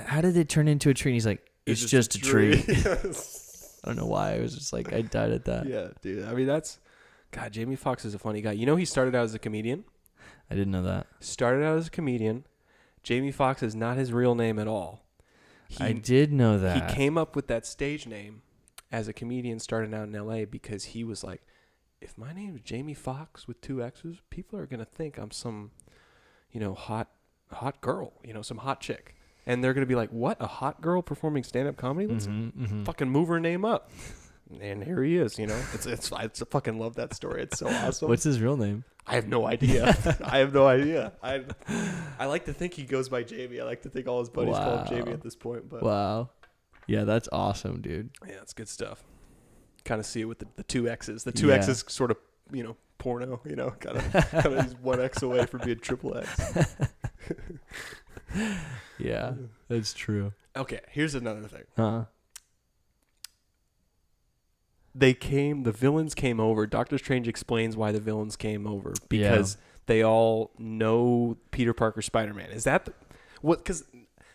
how did it turn into a tree? And he's like, it's just a tree. Yes. I don't know why. I was just like, I died at that. Yeah, dude. I mean, God, Jamie Foxx is a funny guy. You know, he started out as a comedian. I didn't know that. Started out as a comedian. Jamie Foxx is not his real name at all. I did know that. He came up with that stage name as a comedian starting out in L.A. because he was like, if my name is Jamie Foxx with 2 X's, people are going to think I'm some, hot girl, some hot chick. And they're going to be like, what? A hot girl performing stand-up comedy? Let's fucking move her name up. And here he is, I fucking love that story. It's so awesome. What's his real name? I have no idea. I like to think he goes by Jamie. I like to think all his buddies call him Jamie at this point. But wow. Yeah, that's awesome, dude. Yeah, it's good stuff. Kind of see it with the 2 X's. The 2 X's sort of, porno, kind of he's 1 X away from being triple X. Yeah, that's true. Okay, here's another thing. Uh-huh. The villains came over. Doctor Strange explains why the villains came over because they all know Peter Parker Spider-Man. Is that what? Because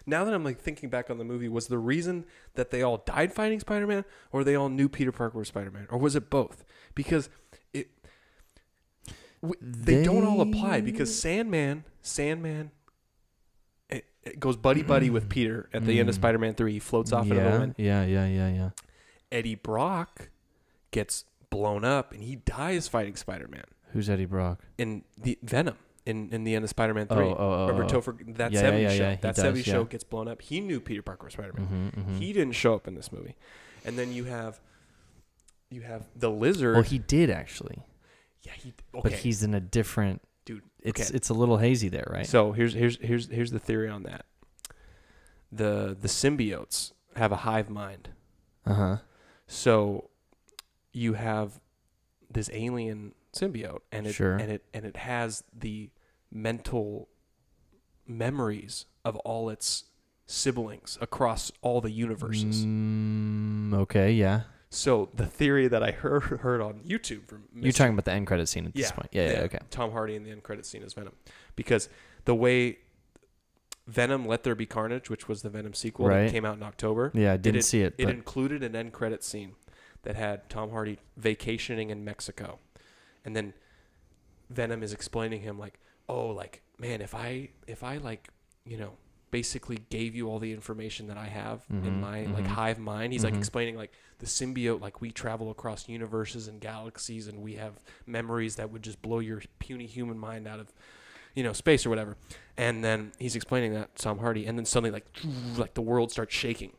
now that I'm like thinking back on the movie, was the reason that they all died fighting Spider-Man, or they all knew Peter Parker was Spider-Man, or was it both? Because they don't all apply, because Sandman it goes buddy with Peter at the end of Spider-Man 3. He floats off in a moment. Yeah. Eddie Brock gets blown up and he dies fighting Spider-Man. Who's Eddie Brock? In the Venom in the end of Spider-Man 3. Remember Topher, that 70s show. That 70s show gets blown up. He knew Peter Parker was Spider-Man. He didn't show up in this movie. And then you have the Lizard. Well, he did actually. Yeah, okay. But he's in a different dude. It's a little hazy there, right? So here's the theory on that. The symbiotes have a hive mind. So you have this alien symbiote, and it has the mental memories of all its siblings across all the universes. Okay, yeah. So the theory that I heard on YouTube from You're talking about the end credit scene at this point. Yeah, okay. Tom Hardy in the end credit scene as Venom. Because the way Venom Let There Be Carnage, which was the Venom sequel that came out in October. Yeah, I didn't see it. It included an end credit scene that had Tom Hardy vacationing in Mexico. And then Venom is explaining him like, oh, like, man, if I like, you know, basically gave you all the information that I have in my like hive mind. He's like explaining like the symbiote, like we travel across universes and galaxies and we have memories that would just blow your puny human mind out of, you know, space or whatever. And then he's explaining that to Tom Hardy, and then suddenly like the world starts shaking,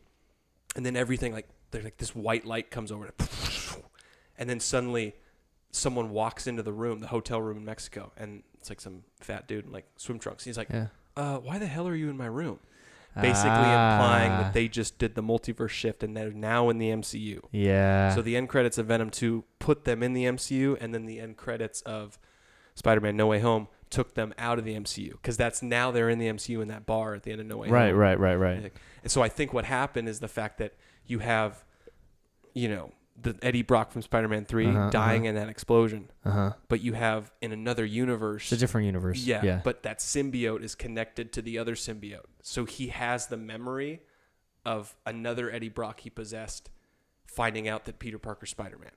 and then everything like there's like this white light comes over, and then suddenly someone walks into the room, the hotel room in Mexico, and it's like some fat dude in like swim trunks. He's like, why the hell are you in my room? Basically implying that they just did the multiverse shift and they're now in the MCU. Yeah. So the end credits of Venom 2 put them in the MCU, and then the end credits of Spider-Man No Way Home took them out of the MCU, because that's now they're in the MCU in that bar at the end of No Way Home. Right. And so I think what happened is the fact that you have, you know, the Eddie Brock from Spider-Man 3 dying in that explosion. But you have in another universe. It's a different universe. Yeah. But that symbiote is connected to the other symbiote. So he has the memory of another Eddie Brock he possessed finding out that Peter Parker's Spider-Man.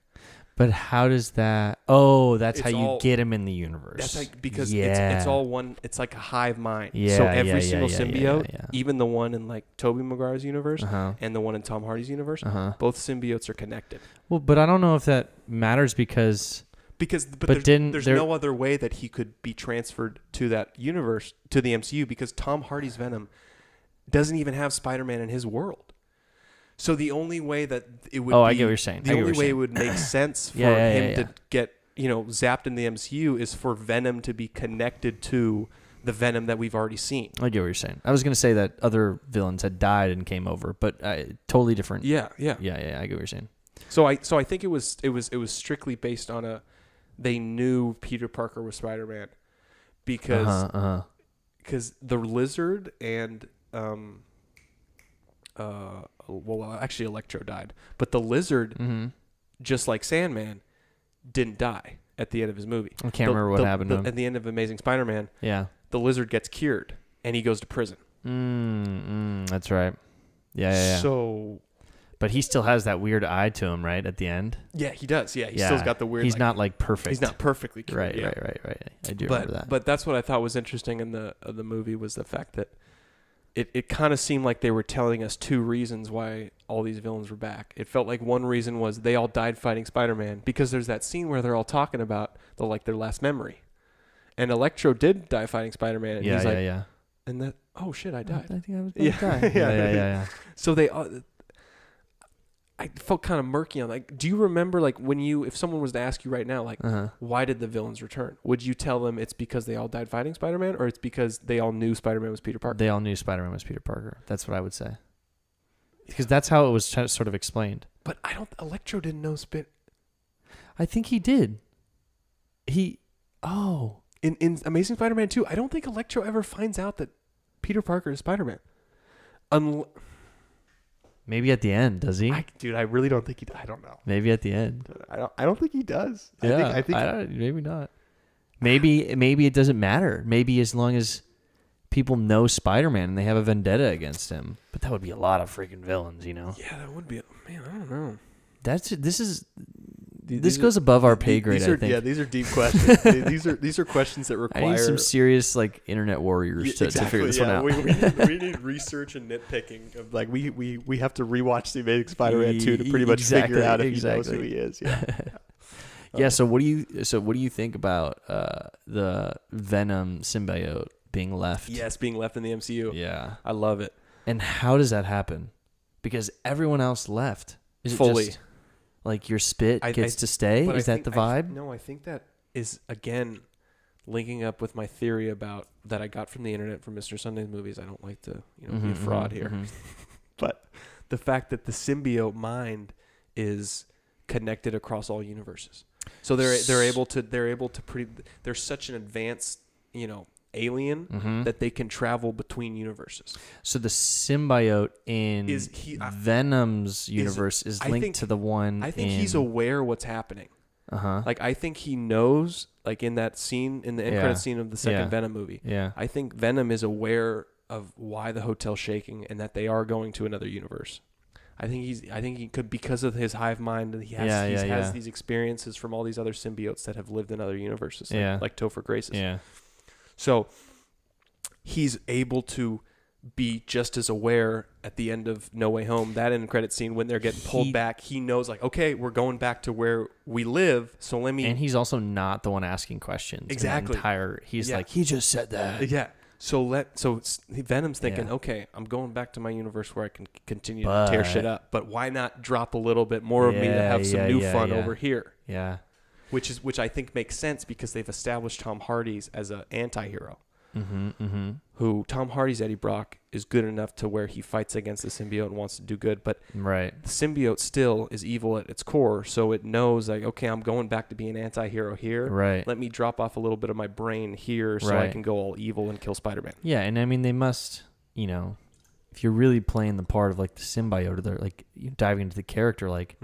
But how does that... Oh, that's how you get him in the universe. That's like, because it's all one... It's like a hive mind. Yeah, so every single symbiote, even the one in like Tobey Maguire's universe and the one in Tom Hardy's universe, both symbiotes are connected. Well, but I don't know if that matters because there's no other way that he could be transferred to that universe, to the MCU, because Tom Hardy's Venom doesn't even have Spider-Man in his world. So the only way that it would I get what you're saying. The only way it would make sense for him to get, you know, zapped in the MCU is for Venom to be connected to the Venom that we've already seen. I get what you're saying. I was going to say that other villains had died and came over, but totally different. Yeah. I get what you're saying. So I think it was strictly based on they knew Peter Parker was Spider-Man because the Lizard and actually Electro died, but the Lizard, just like Sandman, didn't die at the end of his movie. I can't remember what happened to him. At the end of Amazing Spider-Man. Yeah, the Lizard gets cured and he goes to prison. That's right. Yeah. So, but he still has that weird eye to him, right? At the end. Yeah, he does. Yeah, still's got the weird. He's not like perfect. He's not perfectly cured. Right. I do remember that. But that's what I thought was interesting in the movie, was the fact that it kind of seemed like they were telling us two reasons why all these villains were back. It felt like one reason was they all died fighting Spider-Man, because there's that scene where they're all talking about their last memory. And Electro did die fighting Spider-Man, and he's like, and that, oh shit, I died. I think I was going to die. Yeah. So they I felt kind of murky on, like, do you remember, like, if someone was to ask you right now, like, why did the villains return? Would you tell them it's because they all died fighting Spider-Man, or it's because they all knew Spider-Man was Peter Parker? They all knew Spider-Man was Peter Parker. That's what I would say. Because that's how it was sort of explained. But Electro didn't know I think he did. In Amazing Spider-Man 2, I don't think Electro ever finds out that Peter Parker is Spider-Man. Maybe at the end, does he? I really don't think he does. I don't know. Maybe at the end. I don't think he does. I think maybe not. Maybe it doesn't matter. Maybe as long as people know Spider-Man and they have a vendetta against him. But that would be a lot of freaking villains, you know? Yeah, that would be. Man, I don't know. This goes above our pay grade, I think. Yeah, these are deep questions. these are questions that require... I need some serious like internet warriors to figure this one out. We need research and nitpicking. Of, like we have to rewatch The Amazing Spider-Man 2 to pretty much figure out if he knows who he is. Yeah. Yeah. So what do you think about the Venom symbiote being left? Yes, being left in the MCU. Yeah, I love it. And how does that happen? Because everyone else left. Is Fully. It just like your spit gets to stay? Is that the vibe? No, I think that is, again, linking up with my theory about that I got from the internet from Mr. Sunday's movies. I don't like to be a fraud here. But the fact that the symbiote mind is connected across all universes. So they're able to they're such an advanced, alien that they can travel between universes. So the symbiote in Venom's universe is linked to the one. I think he's aware what's happening. Like I think he knows. Like in that scene, in the end credit scene of the second Venom movie. Yeah. I think Venom is aware of why the hotel's shaking and that they are going to another universe. I think he could, because of his hive mind, and he has these experiences from all these other symbiotes that have lived in other universes, like Topher Grace's. Yeah. So he's able to be just as aware at the end of No Way Home, that end credit scene, when they're getting pulled back. He knows, like, okay, we're going back to where we live, so let me... And he's also not the one asking questions. Exactly. He's like, he just said that. Yeah. So Venom's thinking, okay, I'm going back to my universe where I can continue to tear shit up, but why not drop a little bit more of me to have some new fun over here? Yeah. Which I think makes sense because they've established Tom Hardy's as an anti-hero. Who Tom Hardy's Eddie Brock is good enough to where he fights against the symbiote and wants to do good, but the symbiote still is evil at its core, so it knows, like, okay, I'm going back to being an anti-hero here. Right. Let me drop off a little bit of my brain here so I can go all evil and kill Spider-Man. Yeah, and I mean, they must, if you're really playing the part of like the symbiote, or they're like diving into the character, like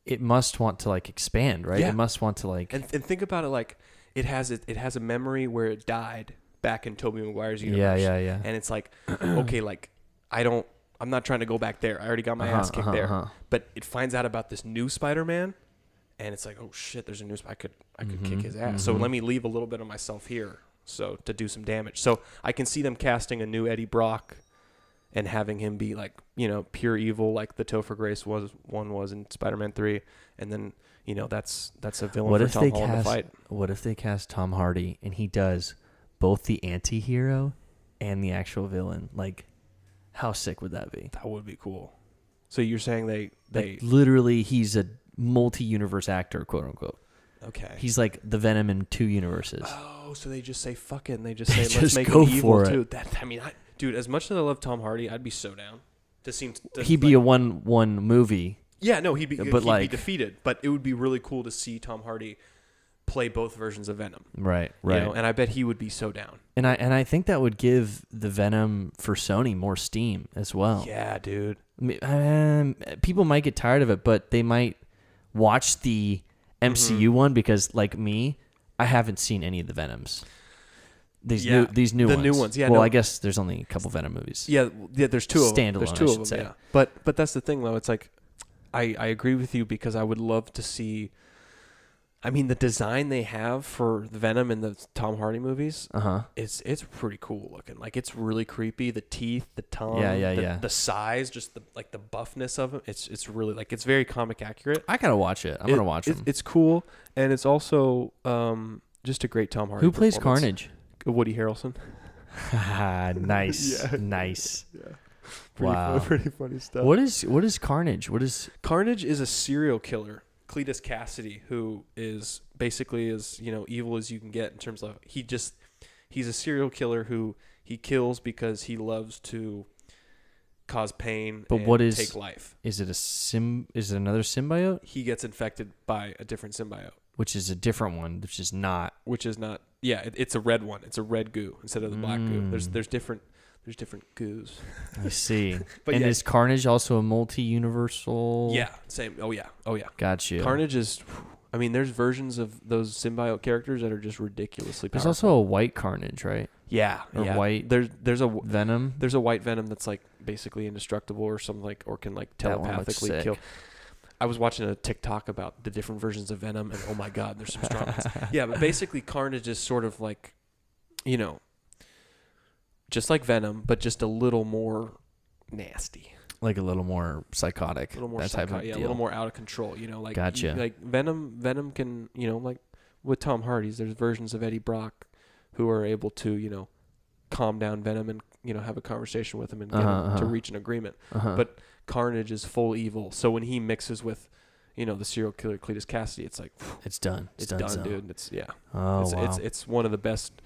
it must want to like expand, right? Yeah. It must want to like... And think about it like, it has a memory where it died back in Tobey Maguire's universe. Yeah. And it's like, okay, like I'm not trying to go back there. I already got my ass kicked there. But it finds out about this new Spider-Man, and it's like, oh shit, there's a new I could kick his ass. So let me leave a little bit of myself here, so to do some damage. So I can see them casting a new Eddie Brock and having him be like, pure evil, like the Topher Grace was in Spider-Man 3, and then that's a villain for Tom Holland to fight. What if they cast Tom Hardy and he does both the anti-hero and the actual villain? Like, how sick would that be? That would be cool. So you're saying they like, literally he's a multi-universe actor, quote unquote. Okay. He's like the Venom in 2 universes. Oh, so they just say fuck it, and they just say let's make him evil too. Dude, as much as I love Tom Hardy, I'd be so down. He'd be a one movie. Yeah, no, he'd be defeated, but it would be really cool to see Tom Hardy play both versions of Venom. Right. And I bet he would be so down. And I think that would give the Venom for Sony more steam as well. Yeah, dude. People might get tired of it, but they might watch the MCU one because, like me, I haven't seen any of the Venoms. These new ones. The new ones, yeah. Well, I guess there's only a couple Venom movies. Yeah, there's 2 of them. Standalone, there's 2 of them, yeah. But that's the thing, though. It's like, I agree with you because I would love to see... I mean, the design they have for Venom in the Tom Hardy movies, it's pretty cool looking. Like, it's really creepy. The teeth, the tongue, the size, just the buffness of him. It's really, like, it's very comic accurate. I gotta watch it. I'm gonna watch it. It's cool, and it's also just a great Tom Hardy. Who plays Carnage? Woody Harrelson. Nice, nice. Yeah. Pretty funny stuff. What is Carnage? Carnage is a serial killer. Cletus Cassidy, who is basically as evil as you can get in terms of he's a serial killer who he kills because he loves to cause pain and take life. Is it another symbiote? He gets infected by a different symbiote, which is a different one, which is not. Yeah, it's a red one. It's a red goo instead of the black goo. There's different goos. I see. But is Carnage also a multi-universal? Yeah, same. Oh yeah. Got you. Carnage is... I mean, there's versions of those symbiote characters that are just ridiculously powerful. There's also a white Carnage, right? Yeah, or white. There's a Venom. There's a white Venom that's like basically indestructible or something like, or can like telepathically kill. I was watching a TikTok about the different versions of Venom, and oh my god, there's some strong ones. Yeah, but basically Carnage is sort of like, you know, just like Venom, but just a little more nasty. Like a little more psychotic. A little more type of deal. a little more out of control. You know, like gotcha. Like Venom can, you know, like with Tom Hardy's, there's versions of Eddie Brock who are able to, you know, calm down Venom and, you know, have a conversation with him and get him to reach an agreement. But Carnage is full evil. So when he mixes with, you know, the serial killer Cletus Cassidy, it's like it's done. It's done, dude. It's wow. It's one of the best,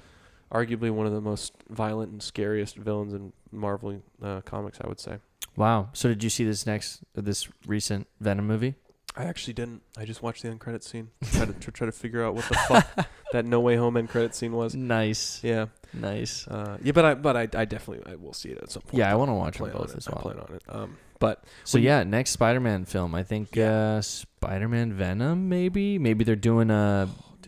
arguably one of the most violent and scariest villains in Marvel comics, I would say. Wow. So did you see this recent Venom movie? I actually didn't. I just watched the end credit scene. Try to figure out what the fuck that No Way Home end credit scene was. Nice. Yeah. Nice. Yeah, but I definitely will see it at some point. Yeah, I want to watch them both as well. I plan on it. But so yeah, next Spider-Man film. I think Spider-Man Venom. Maybe they're doing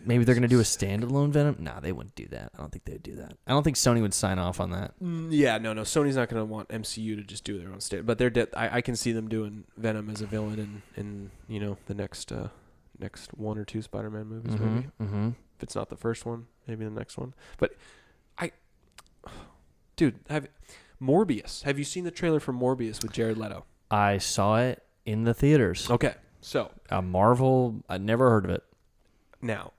maybe they're gonna do a standalone Venom. Nah, they wouldn't do that. I don't think they would do that. I don't think Sony would sign off on that. Yeah, no. Sony's not gonna want MCU to just do their own stand. But I can see them doing Venom as a villain in you know the next one or two Spider-Man movies maybe. Mm-hmm. If it's not the first one, maybe the next one. But dude, Morbius. Have you seen the trailer for Morbius with Jared Leto? I saw it in the theaters. Okay, so Marvel. I never heard of it. Now,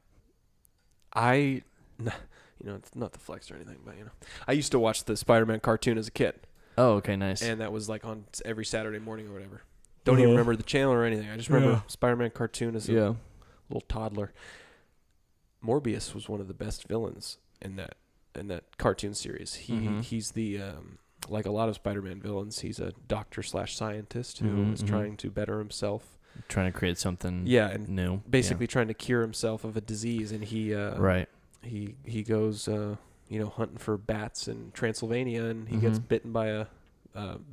you know, it's not the flex or anything, but you know, I used to watch the Spider-Man cartoon as a kid. Oh, okay, nice. And that was like on every Saturday morning or whatever. Don't even remember the channel or anything. I just remember Spider-Man cartoon as a little toddler. Morbius was one of the best villains in that cartoon series. He's the like a lot of Spider-Man villains, he's a doctor/scientist who is trying to better himself. Trying to create something new. Basically trying to cure himself of a disease, and he goes you know, hunting for bats in Transylvania, and he gets bitten by a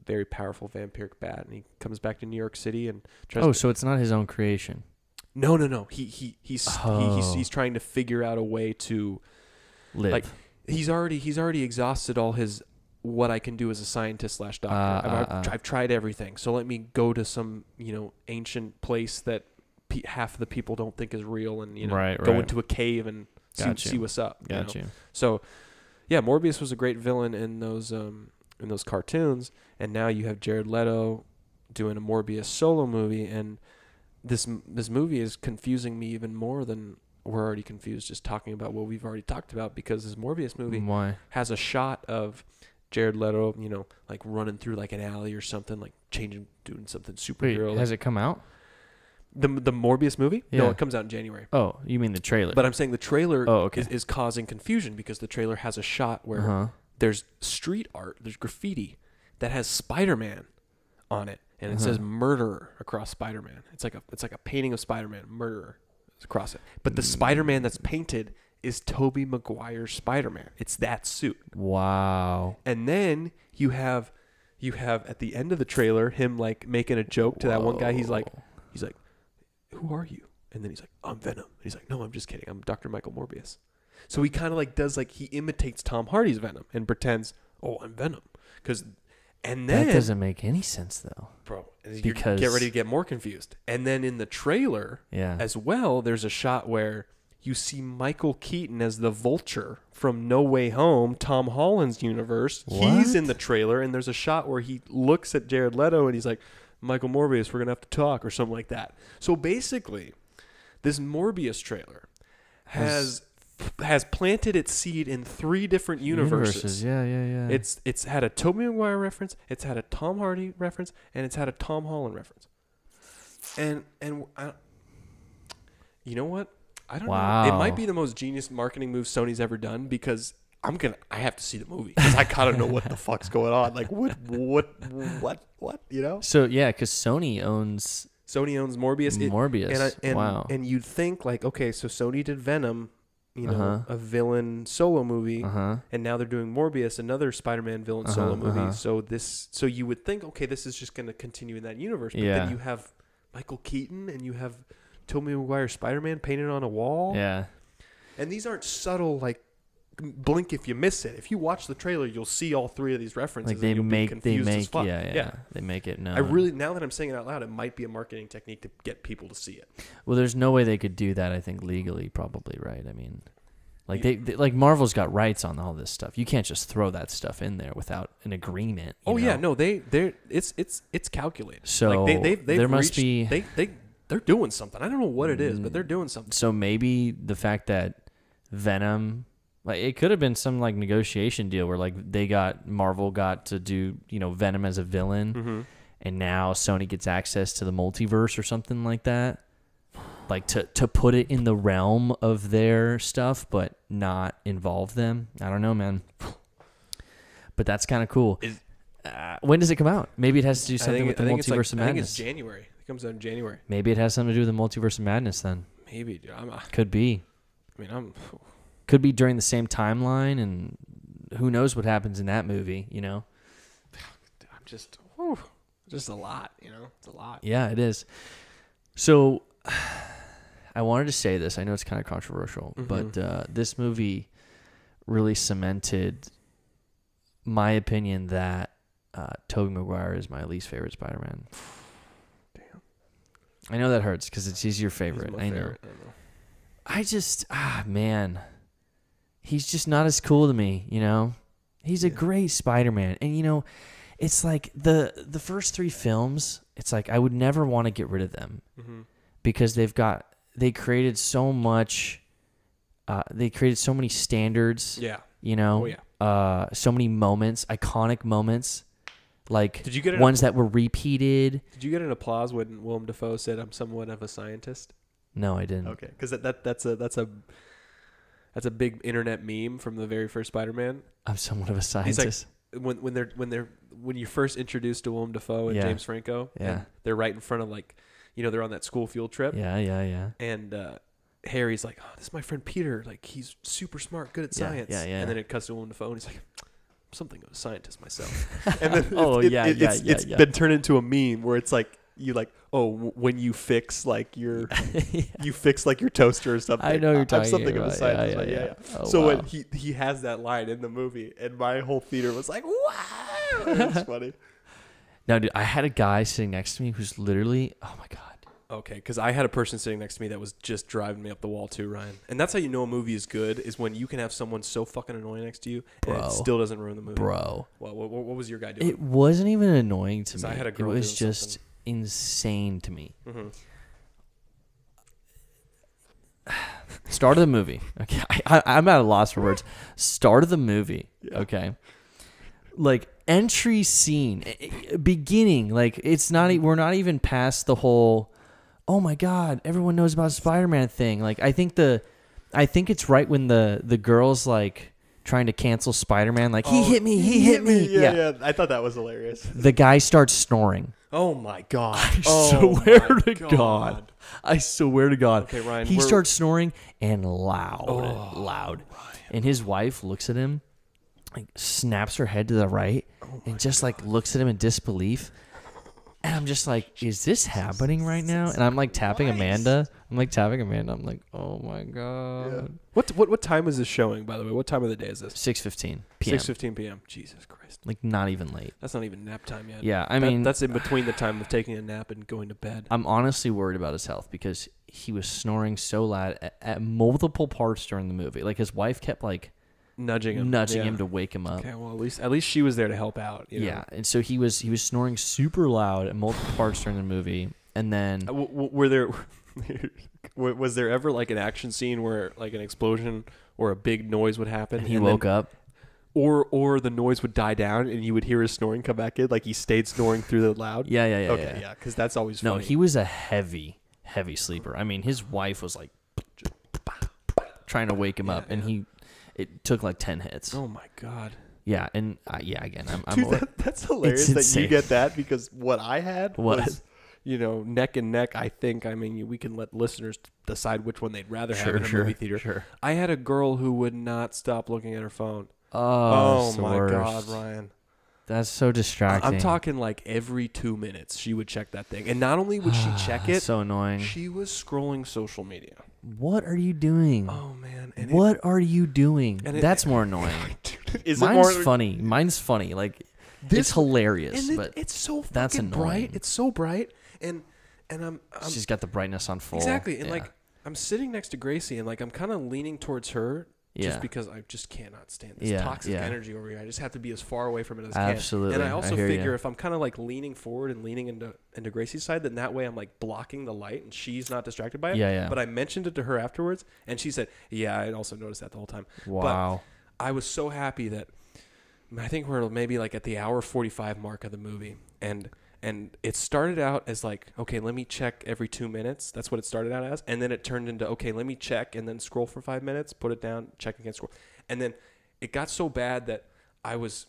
very powerful vampiric bat, and he comes back to New York City and tries so it's not his own creation. No. He's trying to figure out a way to live. Like he's already exhausted all his what I can do as a scientist/doctor. I've tried everything. So let me go to some, you know, ancient place that half of the people don't think is real, and you know, go into a cave and see what's up. Got you. So, yeah, Morbius was a great villain in those cartoons, and now you have Jared Leto doing a Morbius solo movie, and this movie is confusing me even more than we're already confused just talking about what we've already talked about, because this Morbius movie has a shot of Jared Leto, you know, like running through like an alley or something, like doing something superhero. Wait, has it come out? The Morbius movie? Yeah. No, it comes out in January. Oh, you mean the trailer? But I'm saying the trailer is causing confusion, because the trailer has a shot where there's street art, there's graffiti that has Spider-Man on it, and it says murderer across Spider-Man. It's like a painting of Spider-Man, murderer across it. But the Spider-Man that's painted is Tobey Maguire's Spider-Man. It's that suit. Wow. And then you have at the end of the trailer him like making a joke to that one guy. He's like, "Who are you?" And then he's like, "I'm Venom." And he's like, "No, I'm just kidding. I'm Dr. Michael Morbius." So he kind of like does like he imitates Tom Hardy's Venom and pretends, "Oh, I'm Venom." And then that doesn't make any sense though, bro. Because get ready to get more confused. And then in the trailer, as well, there's a shot where you see Michael Keaton as the Vulture from No Way Home, Tom Holland's universe. What? He's in the trailer, and there's a shot where he looks at Jared Leto and he's like, "Michael Morbius, we're gonna have to talk," or something like that. So basically, this Morbius trailer has planted its seed in 3 different universes. Yeah. It's had a Tobey Maguire reference, it's had a Tom Hardy reference, and it's had a Tom Holland reference. And you know what? I don't know. It might be the most genius marketing move Sony's ever done, because I have to see the movie, because I gotta know what the fuck's going on. Like what, you know? So yeah, because Sony owns Morbius. And you'd think like, okay, so Sony did Venom, you know, a villain solo movie, and now they're doing Morbius, another Spider-Man villain solo movie. So you would think, okay, this is just going to continue in that universe. But then you have Michael Keaton and you have Tobey Maguire Spider-Man painted on a wall. Yeah. And these aren't subtle like blink if you miss it. If you watch the trailer, you'll see all three of these references. Like they and you'll make, be confused as fuck. yeah. They make it known. I really, now that I'm saying it out loud, it might be a marketing technique to get people to see it. Well, there's no way they could do that. I think legally, probably, right? I mean, like they like Marvel's got rights on all this stuff. You can't just throw that stuff in there without an agreement. You know? Yeah, no, it's calculated. So like they've there must be they're doing something. I don't know what it is, but they're doing something. So maybe the fact that Venom, like it could have been some like negotiation deal where like Marvel got to do, you know, Venom as a villain, and now Sony gets access to the multiverse or something like that. Like to put it in the realm of their stuff, but not involve them. I don't know, man. But that's kind of cool. When does it come out? Maybe it has to do something with the Multiverse of Madness. I think it's January. It comes out in January. Maybe it has something to do with the Multiverse of Madness then. Maybe. Dude, could be. I mean, could be during the same timeline, and who knows what happens in that movie, you know? I'm just a lot, you know? It's a lot. Yeah, it is. So I wanted to say this. I know it's kind of controversial, but this movie really cemented my opinion that Tobey Maguire is my least favorite Spider-Man. Damn. I know that hurts because he's your favorite. I know. I just, man. He's just not as cool to me, you know? He's a great Spider-Man. And, you know, it's like the first three films, it's like I would never want to get rid of them because they created so much, they created so many standards. Yeah. You know? Oh, yeah. So many moments, iconic moments. Like did you get ones that were repeated. Did you get an applause when Willem Dafoe said, "I'm somewhat of a scientist"? No, I didn't. Okay, because that's a big internet meme from the very first Spider-Man. I'm somewhat of a scientist. He's like, when you're first introduced to Willem Dafoe and James Franco, and they're right in front of like, you know, they're on that school field trip. Yeah. And Harry's like, "Oh, this is my friend Peter. Like, he's super smart, good at science." Yeah. And then it cuts to Willem Dafoe, and he's like, "I'm something of a scientist myself." And then it's been turned into a meme where it's like, you like, when you fix like your you fix like your toaster or something. I know you're talking I'm something about. Of a scientist. Yeah. Oh, so wow. when he has that line in the movie, and my whole theater was like, "Wow!" It's funny. Now, dude, I had a guy sitting next to me who's literally, oh my god. Okay, because I had a person sitting next to me that was just driving me up the wall too, Ryan. And that's how you know a movie is good, is when you can have someone so fucking annoying next to you, and it still doesn't ruin the movie. Bro. Well, what was your guy doing? It wasn't even annoying to me. I had a girl it was doing just insane to me. Start of the movie. Okay, I'm at a loss for words. Start of the movie. Yeah. Okay, like entry scene, beginning. Like it's not. We're not even past the whole. Oh my God! Everyone knows about Spider-Man thing. Like I think it's right when the girl's like trying to cancel Spider-Man. Like he hit me. He hit me. Yeah. I thought that was hilarious. The guy starts snoring. Oh my God! I swear to God. Okay, Ryan. He starts snoring and loud. Ryan. And his wife looks at him, like snaps her head to the right, and just like looks at him in disbelief. And I'm just like, is this happening right now? And I'm like tapping Amanda. I'm like, oh my God. Yeah. What time is this showing, by the way? What time of the day is this? 6:15 p.m. 6:15 p.m. Jesus Christ. Like not even late. That's not even nap time yet. Yeah, I mean. That's in between the time of taking a nap and going to bed. I'm honestly worried about his health because he was snoring so loud at multiple parts during the movie. Like his wife kept like nudging him to wake him up. Okay, well at least she was there to help out. You know? Yeah, and so he was snoring super loud at multiple parts during the movie, and then was there ever like an action scene where like an explosion or a big noise would happen? And he woke up, or the noise would die down and you would hear his snoring come back in, like he stayed snoring through the loud. Yeah. Because that's always funny. No, he was a heavy sleeper. I mean, his wife was like trying to wake him up, and it took like 10 hits. Oh my God. Yeah, and again, I'm Dude, that's hilarious that you get that, because what I had was, you know, neck and neck. I mean, we can let listeners decide which one they'd rather have in a movie theater. Sure. I had a girl who would not stop looking at her phone. Oh my God, Ryan. That's so distracting. I'm talking like every 2 minutes she would check that thing. And not only would she check it, so annoying. She was scrolling social media. what are you doing? Oh man, and what are you doing? And That's more annoying. Dude, is Mine's it more funny. Mine's funny. Like it's hilarious, and but it's so fucking that's annoying. bright. It's so bright, and I'm she's got the brightness on full. exactly, and like I'm sitting next to Gracie, and like I'm kind of leaning towards her. Yeah. Just because I just cannot stand this toxic energy over here. I just have to be as far away from it as I can. Absolutely. And I also figure if I'm kind of like leaning forward and leaning into Gracie's side, then that way I'm like blocking the light and she's not distracted by it. Yeah. But I mentioned it to her afterwards and she said, yeah, I also noticed that the whole time. Wow. But I was so happy that I think we're maybe like at the hour 45 mark of the movie. And it started out as like, okay, let me check every 2 minutes. That's what it started out as. And then it turned into, okay, let me check and then scroll for 5 minutes, put it down, check again, scroll. And then it got so bad that I was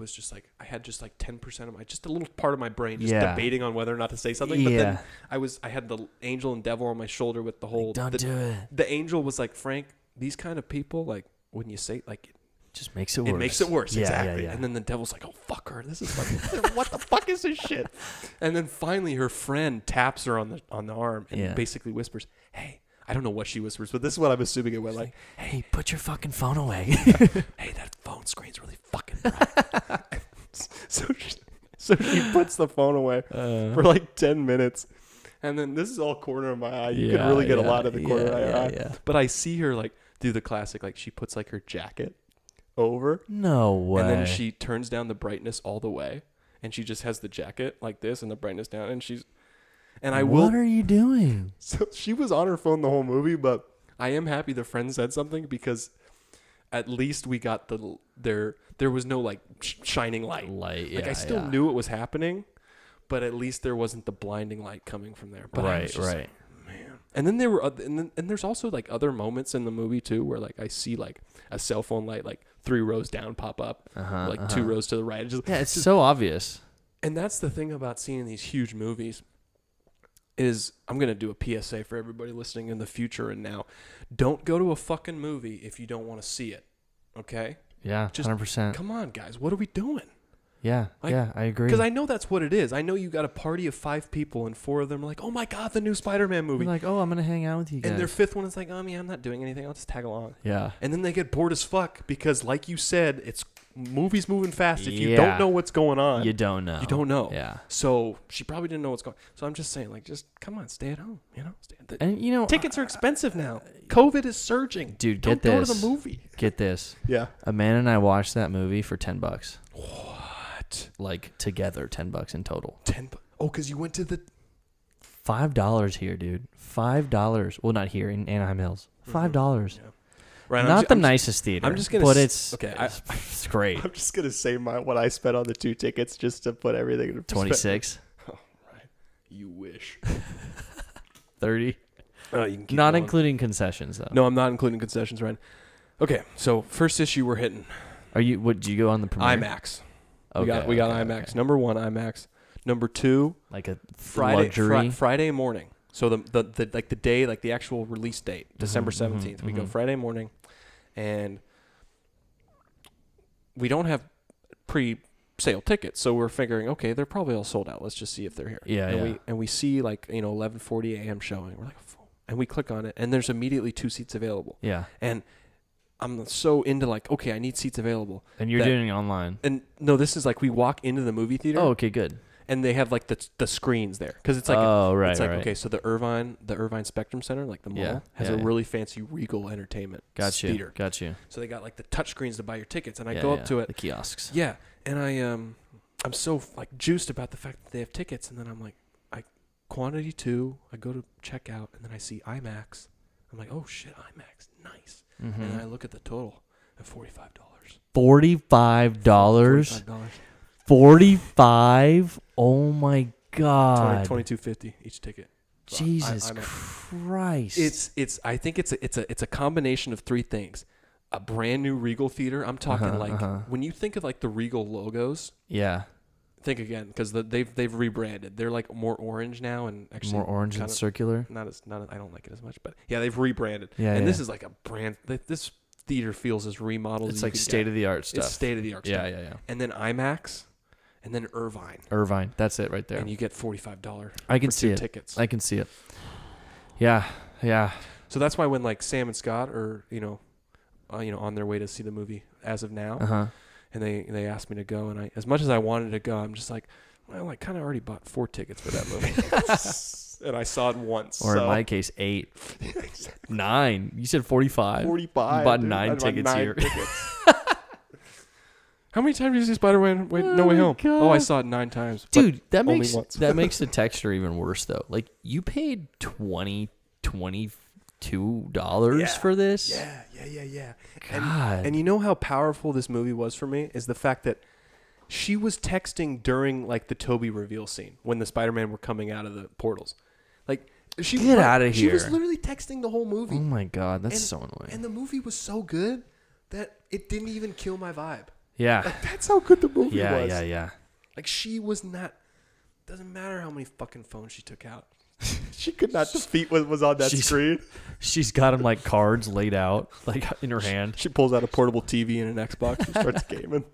just like, I had just like 10% of just a little part of my brain just debating on whether or not to say something. But then I had the angel and devil on my shoulder with the whole, don't do it. The angel was like, Frank, these kind of people, like when you say like, just makes it worse. It makes it worse, exactly. Yeah. And then the devil's like, oh, fuck her. This is like, what the fuck is this shit? And then finally her friend taps her on the arm and basically whispers, hey, I don't know what she whispers, but this is what I'm assuming it went like, hey, put your fucking phone away. Hey, that phone screen's really fucking bright. so she puts the phone away for like 10 minutes. And then this is all corner of my eye. You can really get a lot of the corner of my eye. Yeah. But I see her like do the classic, like she puts like her jacket over. No way. And then she turns down the brightness all the way. And she just has the jacket like this and the brightness down. And what are you doing? So she was on her phone the whole movie, but I am happy the friend said something because at least we got there was no like shining light. Like I still knew it was happening, but at least there wasn't the blinding light coming from there. But right. Man. And then there were and there's also like other moments in the movie too where like I see like a cell phone light like 3 rows down pop up, 2 rows to the right. It's so obvious. And that's the thing about seeing these huge movies is I'm going to do a PSA for everybody listening in the future and now. Don't go to a fucking movie if you don't want to see it. Okay? Yeah, just 100%. Come on, guys. What are we doing? Yeah, I agree. Because I know that's what it is. I know you got a party of 5 people and 4 of them are like, oh my God, the new Spider-Man movie. You're like, oh, I'm going to hang out with you guys. And their 5th one is like, yeah, I'm not doing anything. I'll just tag along. Yeah. And then they get bored as fuck because like you said, it's movies moving fast. If you don't know what's going on. You don't know. You don't know. Yeah. So she probably didn't know what's going on. So I'm just saying, like, just come on, stay at home. And tickets are expensive now. COVID is surging. Dude, don't go to the movie. Get this. Yeah. Amanda and I watched that movie for $10. What? Like together, $10 in total. Oh, because you went to the $5 here, dude. $5. Well, not here in Anaheim Hills. $5. Yeah. Right, not the nicest theater. I'm just gonna. But it's okay. It's great. I'm just gonna say what I spent on the 2 tickets just to put everything in perspective. 26. Oh, right. You wish. 30. You can keep not going. Including concessions though. No, I'm not including concessions, Ryan. Okay, so first issue we're hitting. Did you go on the premiere? IMAX. Okay, we got IMAX. Okay. Number 1, IMAX. Number 2, like a luxury Friday morning. So the like the day, like the actual release date, December 17th. We go Friday morning, and we don't have pre-sale tickets, so we're figuring, okay, they're probably all sold out. Let's just see if they're here. Yeah, and we see like 11:40 a.m. showing. We're like, and we click on it, and there's immediately 2 seats available. Yeah, and I'm so into like, okay, I need seats available. And you're doing it online. And no, this is like we walk into the movie theater. Oh, okay, good. And they have like the screens there because it's like it's like okay, so the Irvine Spectrum Center, like the mall, has a really fancy Regal Entertainment theater. Got you. So they got like the touch screens to buy your tickets, and I go up to it, the kiosks. Yeah, and I'm so like juiced about the fact that they have tickets, and then I'm like, quantity 2, I go to check out, and then I see IMAX. I'm like, oh shit, IMAX, nice. And then I look at the total at $45. $45. $45. Oh my God. $22.50 each ticket. Jesus Christ. It's I think it's a combination of 3 things. A brand new Regal theater. I'm talking when you think of like the Regal logos. Yeah. Think again because they've rebranded. They're like more orange now and actually more orange and circular. Not I don't like it as much, but yeah, they've rebranded. Yeah. And this is like a brand. This theater feels as remodeled. It's like state of the art stuff. It's state of the art stuff. Yeah. And then IMAX. And then Irvine. That's it right there. And you get $45. I can see it. Tickets. I can see it. Yeah. Yeah. So that's why when like Sam and Scott are on their way to see the movie as of now, and they asked me to go, and as much as I wanted to go, I'm just like, well, I kind of already bought 4 tickets for that movie, and I saw it once. Or in my case, 8, 9. You said 45. 45. You bought dude. 9 tickets here. Tickets. How many times did you see Spider-Man No Way Home? God. Oh, I saw it 9 times. Dude, that only makes once. that makes the texture even worse though. Like you paid $22 for this. Yeah. God. And you know how powerful this movie was for me is the fact that she was texting during like the Toby reveal scene when the Spider-Man were coming out of the portals. Like Get out of She here. was literally texting the whole movie. Oh my God, that's so annoying. And the movie was so good that it didn't even kill my vibe. Yeah. Like, that's how good the movie was. Yeah. Like she was not. Doesn't matter how many fucking phones she took out. She could not defeat what was on that screen. She's got them like cards laid out, like in her hand. She pulls out a portable TV and an Xbox and starts gaming.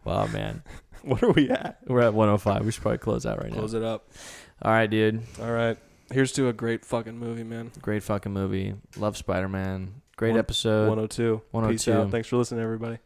Wow, man. What are we at? We're at 105. We should probably close out right now. Close it up. All right, dude. All right. Here's to a great fucking movie, man. Great fucking movie. Love Spider-Man. Great episode. 102. 102. Peace out. Thanks for listening, everybody.